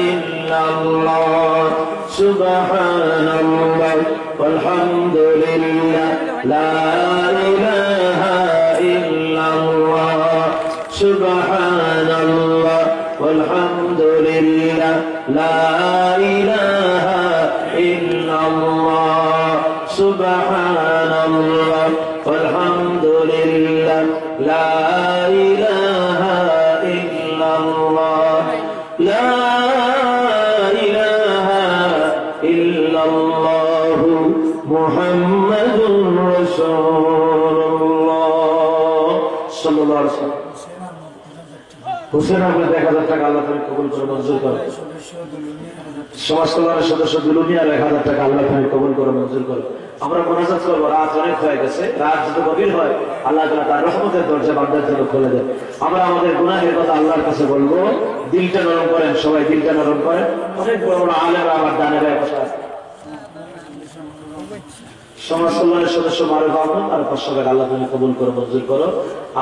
S2: ইল্লাল্লাহ সুবহানাল্লাহ ওয়ালহামদুলিল্লাহ লা ইলাহা ইল্লাল্লাহ সুবহানাল্লাহ ওয়ালহামদুলিল্লাহ লা ইলাহা ইল্লাল্লাহ সুবহানাল্লাহ ওয়ালহামদুলিল্লাহ লা ইলাহা ইল্লাল্লাহ লা ইলাহা ইল্লাল্লাহু মুহাম্মাদুর রাসূলুল্লাহ সাল্লাল্লাহু আলাইহি ওয়াসাল্লাম। হুসেন আহমেদ 1000 টাকা। আল্লাহ তুমি কবুল করে, মঞ্জুর করো। সমাজ কল্যাণের সদস্য দুলুমিয়ার 1000 টাকা। আল্লাহ তুমি কবুল করে, মঞ্জুর করো। আমরা মোনাজাত করবো, রাত অনেক হয়ে গেছে। রাত যত গভীর হয় আল্লাহ তাআলা তার রহমতের দরজা বান্দার জন্য খুলে দেন। আমরা আমাদের গুনাহের কথা আল্লাহর কাছে বলবো। দিলটা নরম করেন, সবাই দিলটা নরম করেন। অনেক বড় বড় আলেমরা আমার ডানে বায়ে বসে আছে। সমাজ কল্যাণের সদস্য মারুফ আহমদ আর 500 টাকা। আল্লাহ তুমি কবুল করো, মঞ্জুর করো।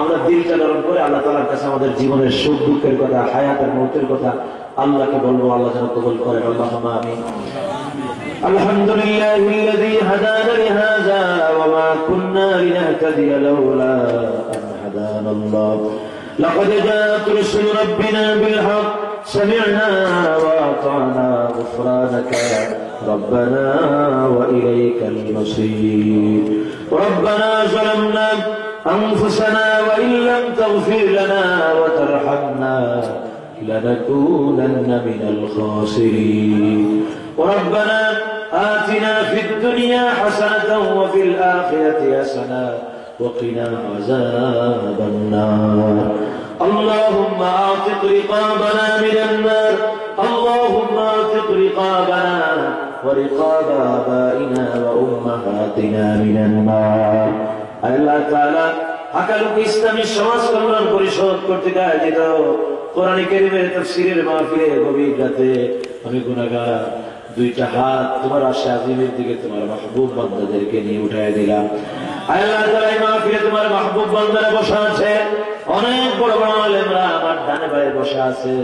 S2: আমরা দিলটা নরম করে আল্লাহ তাআলার কাছে আমাদের জীবনের সুখ দুঃখের কথা, হায়াতের মৌতের কথা আল্লাহকে বলবো। আল্লাহ যেন কবুল করেন। আল্লাহুম্মা আমিন। আলহামদুলিল্লাহিল্লাযী হাদানা লিহাযা ওয়া মা কুন্না লিনাহতাদিয়া লাউলা আন হাদানাল্লাহ। লাকাদ জাআত রুসুলু রাব্বিনা বিল হক سمعنا وأطعنا غفرانك ربنا وإليك المصير. ربنا ظلمنا أنفسنا وإن لم تغفر لنا وترحمنا لنكونن من الخاسرين. ربنا آتنا في الدنيا حسنة وفي الآخرة حسنة وقنا عذاب النار. اللهم اعتق رقابنا من النار. اللهم اعتق رقابنا ورقاب آبائنا وأمهاتنا من النار আল্লাহ তাআলা আকালুকি ইসলামী সমাজ কল্যাণ পরিষদ কর্তৃক আয়োজিত কোরআন কারীমের তাফসীরের মাহফিলে গভীর রাতে আমি গুনাহগার দুইটা হাত তোমার আশা আজিমের দিকে তোমার মাহবুব বান্দাদেরকে নিয়ে উঠায় দিলাম। আল্লাহ তাআলা এই মাহফিলে তোমার মাহবুব বান্দারা বসা আছে, অনেক বড় বড় আলেমরা আমার ডানে বায়ে বসা আছে,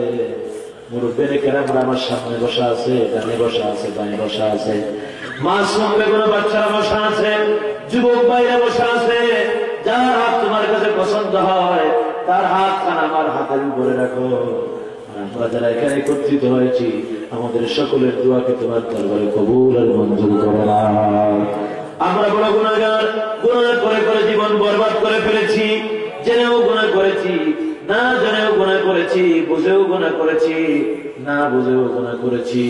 S2: মুরব্বিনে কেরামরা আমার সামনে বসা আছে, ডানে বসা আছে, বাঁয়ে বসা আছে, মাসুম বেগুনা বাচ্চারা বসা আছে, যুবক ভাইরা বসা আছে। যার হাত তোমার কাছে পছন্দ হয় তার হাত খান আমার হাতের উপরে রাখো। আমরা যারা এখানে একত্রিত হয়েছি আমাদের সকলের দোয়াকে তোমার দরবারে কবুল আর মঞ্জুর করে নাও। আমরা বড় গুনাহগার, গুনাহ করে করে জীবন বরবাদ করে ফেলেছি, জেনেও গুনাহ করেছি, না জেনেও গুনাহ করেছি, বুঝেও গুনাহ করেছি, না বুঝেও গুনাহ করেছি।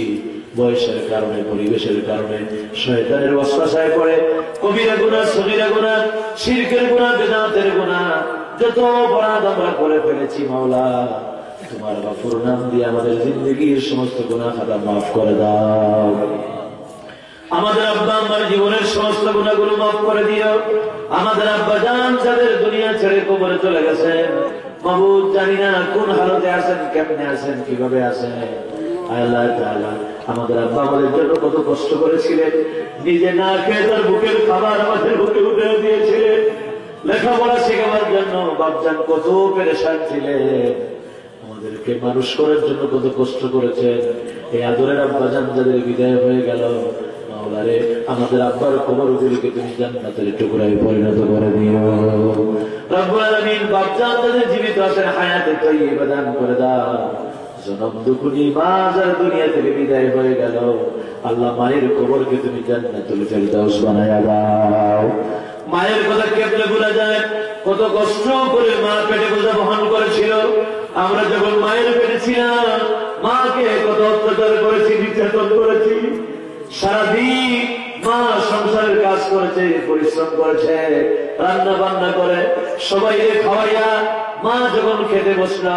S2: বয়সের কারণে, পরিবেশের কারণে, শয়তানের ওয়াসওয়াসায় পড়ে কবিরা গুনাহ, সগীরা গুনাহ, শিরকের গুনাহ, বিদআতের গুনাহ যত অপরাধ আমরা করে ফেলেছি মাওলা, তোমার গফুর নাম দিয়ে আমাদের জিন্দেগীর সমস্ত গুনাহ খাতা মাফ করে দাও। আমাদের আব্বা আমার জীবনের সমস্ত গুনাহগুলো মাফ করে দিও। আমাদের আব্বা জান যাদের দুনিয়া ছেড়ে কবরে চলে গেছেন, মাবুদ জানি না কোন হালতে আছেন, কেমনে আছেন, কিভাবে আছেন। আল্লাহ তাআলা আমাদের আব্বা আমাদের জন্য কত কষ্ট করেছিলেন, নিজে না খেয়ে তার বুকের খাবার আমাদের বুকে উঠে দিয়েছিলেন, লেখাপড়া শেখাবার জন্য বাপজান কত পেরেশান ছিলেন, আমাদেরকে মানুষ করার জন্য কত কষ্ট করেছেন। এই আদরের আব্বাজান যাদের বিদায় হয়ে গেল মাওলারে, আমাদের আব্বার কবরগুলোকে তুমি জান্নাতের টুকরায় পরিণত করে দিও রব্বুল আলামিন। বাপজান যাদের জীবিত আছেন হায়াতে তাইয়্যিবা দান করে দাও। জনম দুকুনি মা যারা দুনিয়া থেকে বিদায় হয়ে গেল, আল্লাহ মায়ের কবরকে তুমি জান্নাতুল ফেরদাউস বানায়া দাও। মায়ের কথা কেমনে ভুলা যায়, কত কষ্ট করে মা পেটে বোঝা বহন করেছিল। আমরা যখন মায়ের পেটে ছিলাম মাকে কত অত্যাচার করেছি, নির্যাতন করেছি। সারাদিন মা সংসারের কাজ করেছে, পরিশ্রম করেছে, রান্না বান্না করে সবাইকে খাওয়াইয়া মা যখন খেতে বসলো,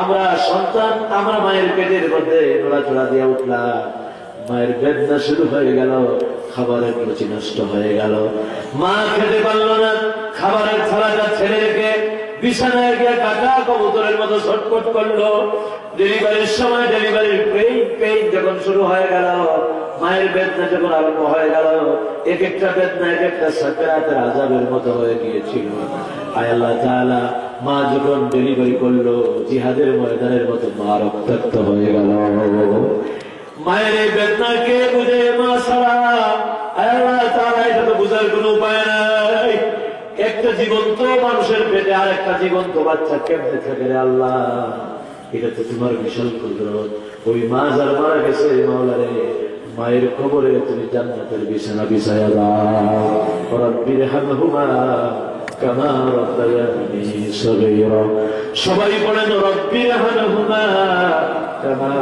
S2: আমরা সন্তান আমরা মায়ের পেটের মধ্যে নড়াচড়া দিয়ে উঠলাম, মায়ের বেদনা শুরু হয়ে গেল, খাবারের রুচি নষ্ট হয়ে গেল, মা খেতে পারল না, খাবারের থালাটা ছেড়ে রেখে বিছানায় গিয়ে কাটা কবুতরের মতো ছটফট করলো। ডেলিভারির সময় ডেলিভারির পেইন যখন শুরু হয়ে গেল, মায়ের বেদনা যখন আরম্ভ হয়ে গেল, এক একটা বেদনা এক একটা সাকরাতের আযাবের মতো হয়ে গিয়েছিল। আয় আল্লাহ তাআলা, মা যখন ডেলিভারি করলো জিহাদের ময়দানের মতো মা রক্তাক্ত হয়ে গেল। মায়ের এই বেদনাকে বুঝে মা ছাড়া আল্লাহ তাআলা এটা তো বুঝার কোনো উপায় নাই। একটা জীবন্ত মানুষের পেটে আর একটা জীবন্ত বাচ্চা কেমনে থাকে রে আল্লাহ, এটা তো তোমার বিশাল কুদরত। ওই মা যার মারা গেছে মাওলারে, মায়ের কবরে তুমি জান্নাতের বিছানা বিছায়া দাও। রব্বির হামহুমা কামা রাব্বায়ানি সগীরা। সবাই বলেন রব্বির হামহুমা কামা,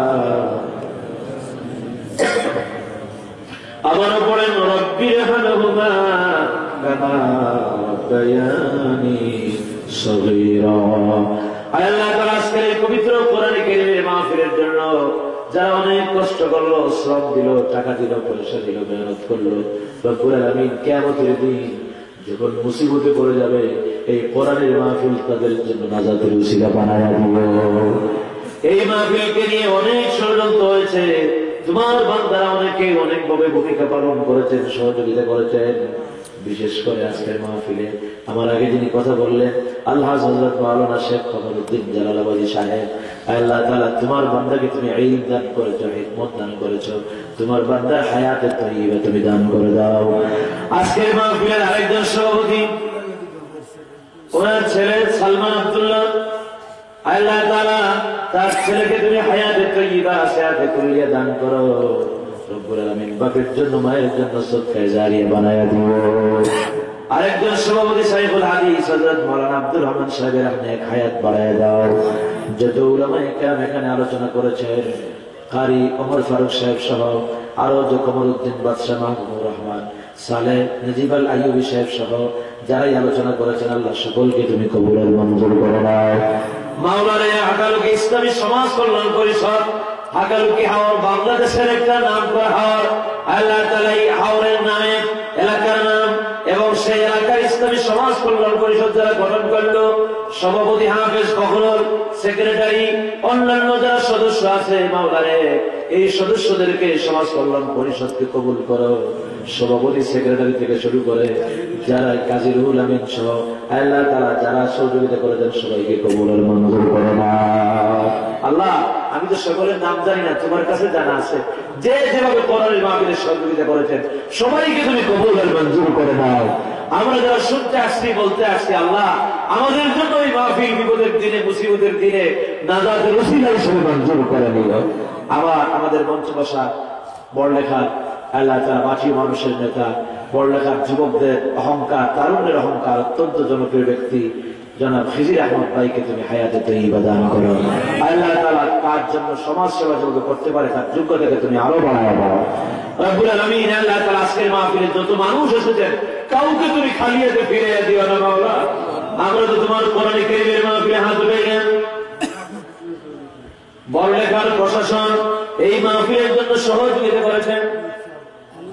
S2: আবারও বলেন রব্বির হামহুমা কামা রাব্বায়ানি সগীরা। আল্লাহ তাআলা আজকের এই পবিত্র কোরআন কারীমের মাহফিলের জন্য যারা অনেক কষ্ট করলো, শ্রম দিল, টাকা দিল, পয়সা দিল, মেহনত করলো, রব্বুল আলামিন কিয়ামতের দিন যখন মুসিবতে পড়ে যাবে এই কোরআনের মাহফিল তাদের জন্য নাজাতের উসিলা বানায়া দিল। এই মাহফিলকে নিয়ে অনেক ষড়যন্ত্র হয়েছে, তোমার বান্দারা অনেকে অনেকভাবে ভূমিকা পালন করেছেন, সহযোগিতা করেছেন। বিশেষ করে আজকের মাহফিলে আমার আগে যিনি কথা বললেন আল্লাহ হযরত মাওলানা শেখ কমরউদ্দিন জালালাবাদী সাহেব, আল্লাহ তাআলা তোমার বান্দাকে তুমি ইলম দান করেছো, হিকমত দান করেছো, তোমার বান্দার হায়াতে তাইয়্যিবা তুমি দান করে দাও। আজকের মাহফিলের আরেকজন সভাপতি ওনার ছেলে সালমান আব্দুল্লাহ, আল্লাহ তাআলা তার ছেলেকে তুমি হায়াতে তাইয়্যিবা সিহাতে কুল্লিয়া দান করো। রব্বুল আলামিন বাপের জন্য মায়ের জন্য সদকায়ে জারিয়া বানায়া দিও। আরেকজন সভাপতি সাইফুল হাদিস হযরত মাওলানা আব্দুর রহমান সাহেবের আপনি এক হায়াত বাড়ায়া দাও। যত উলামায়ে কেরাম এখানে আলোচনা করেছেন, কারি ওমর ফারুক সাহেব সহ আরো যে কমরউদ্দিন বাদশাহ, মাহবুবুর রহমান, সালেহ, নজিব আল আইয়ুবী সাহেব সহ যারাই আলোচনা করেছেন, আল্লাহ সকলকে তুমি কবুল আর মঞ্জুর করে নাও। মাওলানা আকালুকি ইসলামী সমাজ কল্যাণ পরিষদ হাকালুকি হাওর বাংলাদেশের একটা নাম করা হাওর। আল্লাহ তাআলা এই হাওরের নামে এলাকার নাম এবং সেই এলাকার ইসলামী সমাজ কল্যাণ পরিষদ যারা গঠন করলো, সভাপতি হাফেজ ফখরুল, সেক্রেটারি, অন্যান্য যারা সদস্য আছে, মাওলারে এই সদস্যদেরকে সমাজ কল্যাণ পরিষদকে কবুল করো। সভাপতি সেক্রেটারি থেকে শুরু করে যারা কাজী রুহুল আমিন সহ আল্লাহ তাআলা যারা সহযোগিতা করেছেন সবাইকে কবুলের মঞ্জুর করে না। আল্লাহ আমি তো সকলের নাম জানি না, তোমার কাছে জানা আছে। যে যেভাবে কোরআনের মাহফিলে সহযোগিতা করেছেন সবাইকে তুমি কবুলের মঞ্জুর করে নাও। আমরা যারা শুনতে আসছি বলতে আসছি, আল্লাহ আমাদের জন্য এই মাহফিল বিপদের দিনে মুসিবতের দিনে নাজাতের ওসিলা হিসেবে মঞ্জুর করে নিল। আবার আমাদের মঞ্চ বসা বড়লেখা আল্লাহ তাআলা মাটি মানুষের নেতা, বড়লেখার যুবকদের অহংকার, তারুণ্যের অহংকার, অত্যন্ত জনপ্রিয় ব্যক্তি জনাব খিজির আহমদ ভাইকে তুমি হায়াতে তৈয়বা দান করো। আল্লাহ তাআলা তার জন্য সমাজ সেবা যত করতে পারে তার যোগ্যতাকে তুমি আরো বাড়ায় দাও রব্বুল আলামিন। আল্লাহ তাআলা আজকের মাহফিলে যত মানুষ এসেছেন কাউকে তুমি খালি হাতে ফিরিয়ে দিও না মাওলা। আমরা তো তোমার কোরআন কারীমের মাহফিলে হাত উঠাইলাম। বড়লেখার প্রশাসন এই মাহফিলের জন্য সহযোগিতা করেছেন,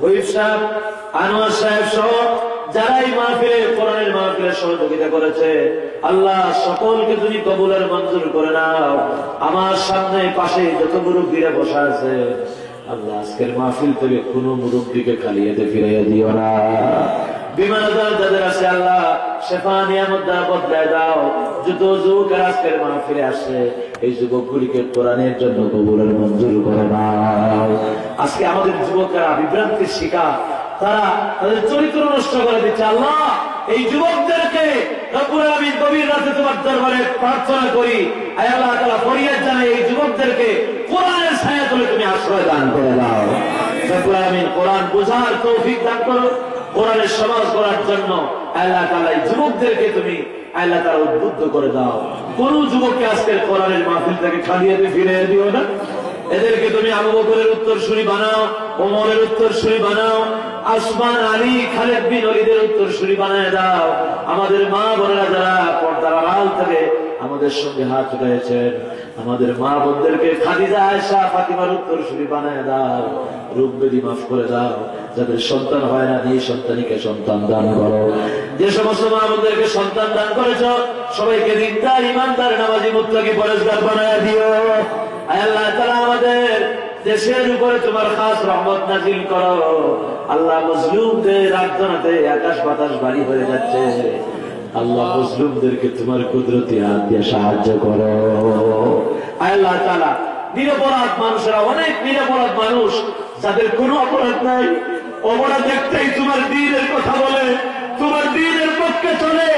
S2: হুইপ সাহেব, আনোয়ার সাহেব সহ যারা এই মাহফিলে কোরআনের মাহফিলে সহযোগিতা করেছে, আল্লাহ সকলকে তুমি কবুলের মঞ্জুর করে নাও। আমার সামনে পাশে যত মুরব্বীরা বসা আছে, আল্লাহ আজকের মাহফিল থেকে কোন মুরব্বীকে খালি হাতে ফিরাইয়া দিও না। বিমানদার যাদের আছে আল্লাহ শেফা নিয়ামত দ্বারা বদলায় দাও। যত যুবকের আজকের মাহফিলে আসে এই যুবকগুলিকে কোরআনের জন্য কবুলের মঞ্জুর করে নাও। আজকে আমাদের যুবকেরা বিভ্রান্তির শিকার, তারা তাদের চরিত্র নষ্ট করে দিচ্ছে। আল্লাহ এই যুবকদেরকে রব্বুল আলামিন গভীর রাতে তোমার দরবারে প্রার্থনা করি, আয় আল্লাহ তাআলা ফরিয়াদ জানাই এই যুবকদেরকে কোরআনের ছায়াতলে তুমি আশ্রয় দান করে দাও। রব্বুল আলামিন কোরআন বোঝার তৌফিক দান করো, কোরআনের সমাজ করার জন্য আল্লাহ তাআলা এই যুবকদেরকে তুমি আল্লাহ তাআলা উদ্বুদ্ধ করে দাও। কোন যুবককে আজকের কোরআনের মাহফিল থেকে খালি হাতে ফিরিয়ে দিও না। এদেরকে তুমি আবু বকরের উত্তরসূরি বানাও, ওমরের উত্তরসূরি বানাও, আসমান আলী খালেদ বিন ওলীদের উত্তরসূরি বানায় দাও। আমাদের মা বোনেরা যারা পর্দার আড়াল থেকে আমাদের সঙ্গে হাত উঠাইছেন, আমাদের মা বোনদেরকে খাদিজা আয়েশা ফাতিমার উত্তরসূরি বানায় দাও। রোগ ব্যাধি মাফ করে দাও। যাদের সন্তান হয় না এই সন্তানকে সন্তান দান করো। যে সমস্ত মা বোনদেরকে সন্তান দান করেছ সবাইকে দিনদার, ইমানদার, নামাজি, মুত্তাকি, পরেশগার বানায় দিও। আল্লাহ তাআলা আমাদের দেশের উপরে তোমার খাস রহমত নাজিল করো। আল্লাহ মজলুমদের আর্তনাতে আকাশ বাতাস বাড়ি হয়ে যাচ্ছে, আল্লাহ মজলুমদেরকে তোমার কুদরতি হাত দিয়ে সাহায্য করো। আল্লাহ তাআলা নিরপরাধ মানুষেরা, অনেক নিরপরাধ মানুষ যাদের কোনো অপরাধ নাই, অপরাধ দেখতেই তোমার দ্বীনের কথা বলে, তোমার দ্বীনের পক্ষে চলে,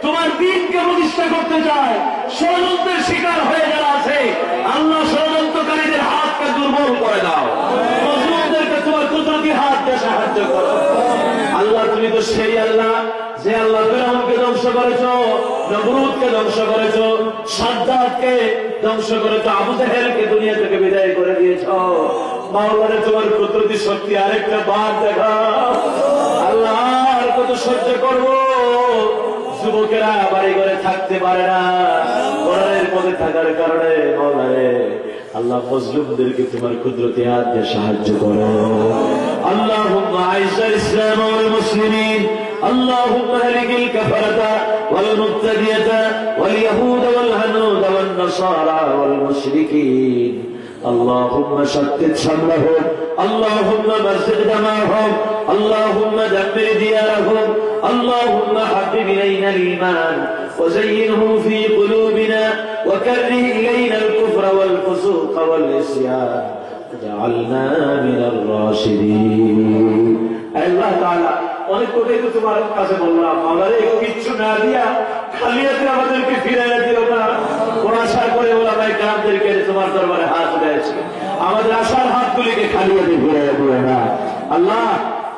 S2: তোমার দ্বীনকে প্রতিষ্ঠা করতে চায়, ষড়যন্ত্রের শিকার হয়ে যারা আছে, আল্লাহ ষড়যন্ত্রকারীদের হাতকে দুর্বল করে দাও। মজলুমদেরকে তোমার কুদরতি হাত দিয়ে সাহায্য করো। আল্লাহ তুমি তো সেই আল্লাহ যে আল্লাহ ফিরআউনকে ধ্বংস করেছ, নমরুদকে ধ্বংস করেছ, সাদ্দাতকে ধ্বংস করেছ, আবু জাহেলকে দুনিয়া থেকে বিদায় করে দিয়েছ। মাওলানা তোমার কুদরতি শক্তি আরেকটা বার দেখাও। আল্লাহ আর কত সহ্য করব? যুবকেরা বাড়ি ঘরে থাকতে পারে না কোরআনের পথে থাকার কারণে। মাওলানা আল্লাহ মজলুমদেরকে তোমার কুদরতি হাত দিয়ে সাহায্য করো। আল্লাহুম্মা আইজ্জাল ইসলাম ওয়াল মুসলিমিন, اللهم اهلك الكفرة والمبتدئة واليهود والهنود والنصارى والمشركين، اللهم شتت شملهم، اللهم مزق دماهم، اللهم دمر ديارهم، اللهم حبب إلينا الإيمان وزينه في قلوبنا وكره إلينا الكفر والفسوق والعصيان واجعلنا من الراشدين। আল্লাহ তাআলা অনেক কথাই তো তোমার কাছে বললাম, আমাদের কিচ্ছু না দিয়া খালি হাতে আমাদেরকে ফিরাইয়া দিও না। কোন আশা করে ওলামায়ে কেরামদেরকে তোমার দরবারে হাত উঠাইছি, আমাদের আশার হাতগুলিকে খালি হাতে ফিরাইয়া দিও না। আল্লাহ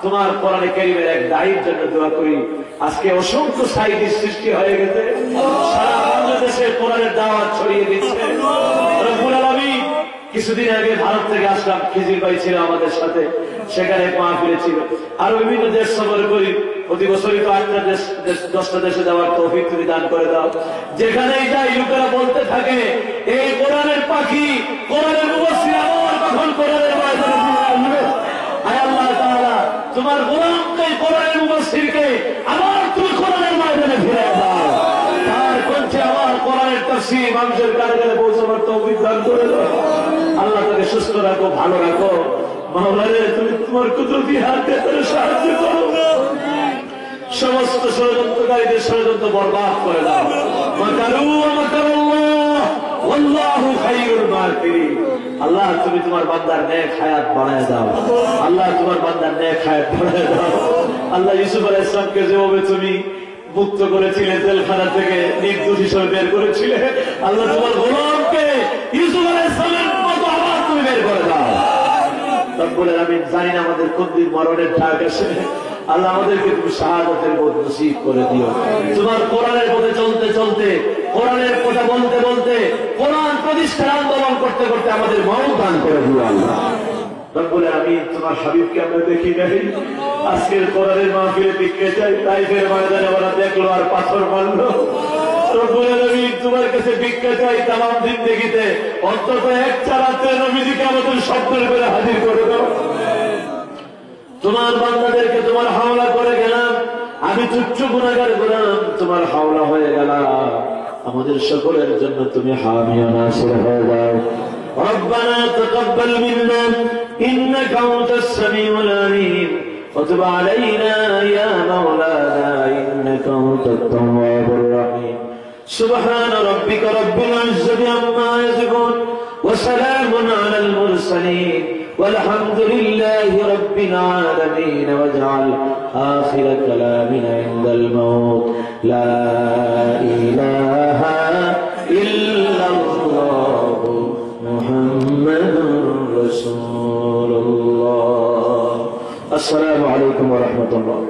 S2: তোমার কোরআনে কারীমের এক দায়ীর জন্য দোয়া করি। আজকে অসংখ্য সাইদির সৃষ্টি হয়ে গেছে, সারা বাংলাদেশে কোরআনের দাওয়াত ছড়িয়ে দিচ্ছে। রব্বুল আলামিন কিছুদিন আগে ভারত থেকে আসলাম, খিজির ভাই ছিল আমাদের সাথে, সেখানে মাহফিলে ছিল, আরো বিভিন্ন দেশ সফর করি। প্রতি বছরই তো 10টা দেশে যাওয়ার তৌফিক তুমি দান করে দাও। যেখানেই যাই লোকেরা বলতে থাকে এই কোরআনের পাখি, কোরআনের মুফাসসির আবার কখন কোরআনের ময়দানে ফিরে আসবে। আয় আল্লাহ তাআলা, তোমার গোলামকে, কোরআনের মুফাসসিরকে আবার তুমি কোরআনের ময়দানে ফিরে দাও। তার কণ্ঠে আবার কোরআনের তাফসীর মানুষের কানে কানে পৌঁছাবার তৌফিক দান করে দাও। আল্লাহ তাকে সুস্থ রাখো, ভালো রাখো। মাওলানা তুমি তোমার কুদরতি হাতে করে সাহায্য করো, সমস্ত ষড়যন্ত্রকারীদের ষড়যন্ত্র বরবাদ করে দাও। মাকারু ওয়া মাকারুল্লাহ ওয়াল্লাহু খায়রুল মাকিরিন। আল্লাহ তুমি তোমার বান্দার নেক হায়াত বাড়ায় দাও। আল্লাহ তোমার বান্দার নেক হায়াত বাড়ায় দাও। আল্লাহ ইউসুফ আলাইহিস সালামকে যেভাবে তুমি মুক্ত করেছিলে, জেলখানা থেকে নির্দোষ হিসেবে বের করেছিলে, আল্লাহ তোমার গোলামকে ইউসুফ আলাইহিস সালামের মতো আবার তুমি বের করে দাও। রব্বুল আলামিন, জানি না আমাদের কোন দিন মরণের ডাক আসে, আল্লাহ আমাদেরকে তুমি শাহাদাতের পথ নসিব করে দিও। তোমার কোরআনের পথে চলতে চলতে, কোরআনের কথা বলতে বলতে, কোরআন প্রতিষ্ঠার আন্দোলন করতে করতে আমাদের মরণ দান করে দিও আল্লাহ। রব্বুল আলামিন, তোমার হাবিবকে আমরা দেখি নাই, আজকের কোরআনের মাহফিলে ভিক্ষা চাই, তাইফের ময়দানে ওরা দেখলো আর পাথর মারলো। রব্বুল আলামিন, তোমার কাছে ভিক্ষা চাই তামাম জিন্দেগিতে অন্তত এক চারাতে নবীজিকে আমাদের স্বপ্নের করে হাজির করে দাও। তোমার বান্দাদেরকে তোমার হাওলা করে গেলাম, আমি তুচ্ছ গুনাহগার গোলাম, তোমার হাওলা হয়ে গেলাম। আমাদের সকলের জন্য তুমি হামি ও নাসির হয়ে যাও। ربنا تقبل منا إنك أنت السميع العليم وتب علينا يا مولانا إنك أنت التواب الرحيم سبحان ربك رب العزة عما يصفون وسلام على المرسلين والحمد لله رب العالمين واجعل آخر كلامنا عند الموت لا إله إلا الله محمد رسول الله. السلام عليكم ورحمة الله.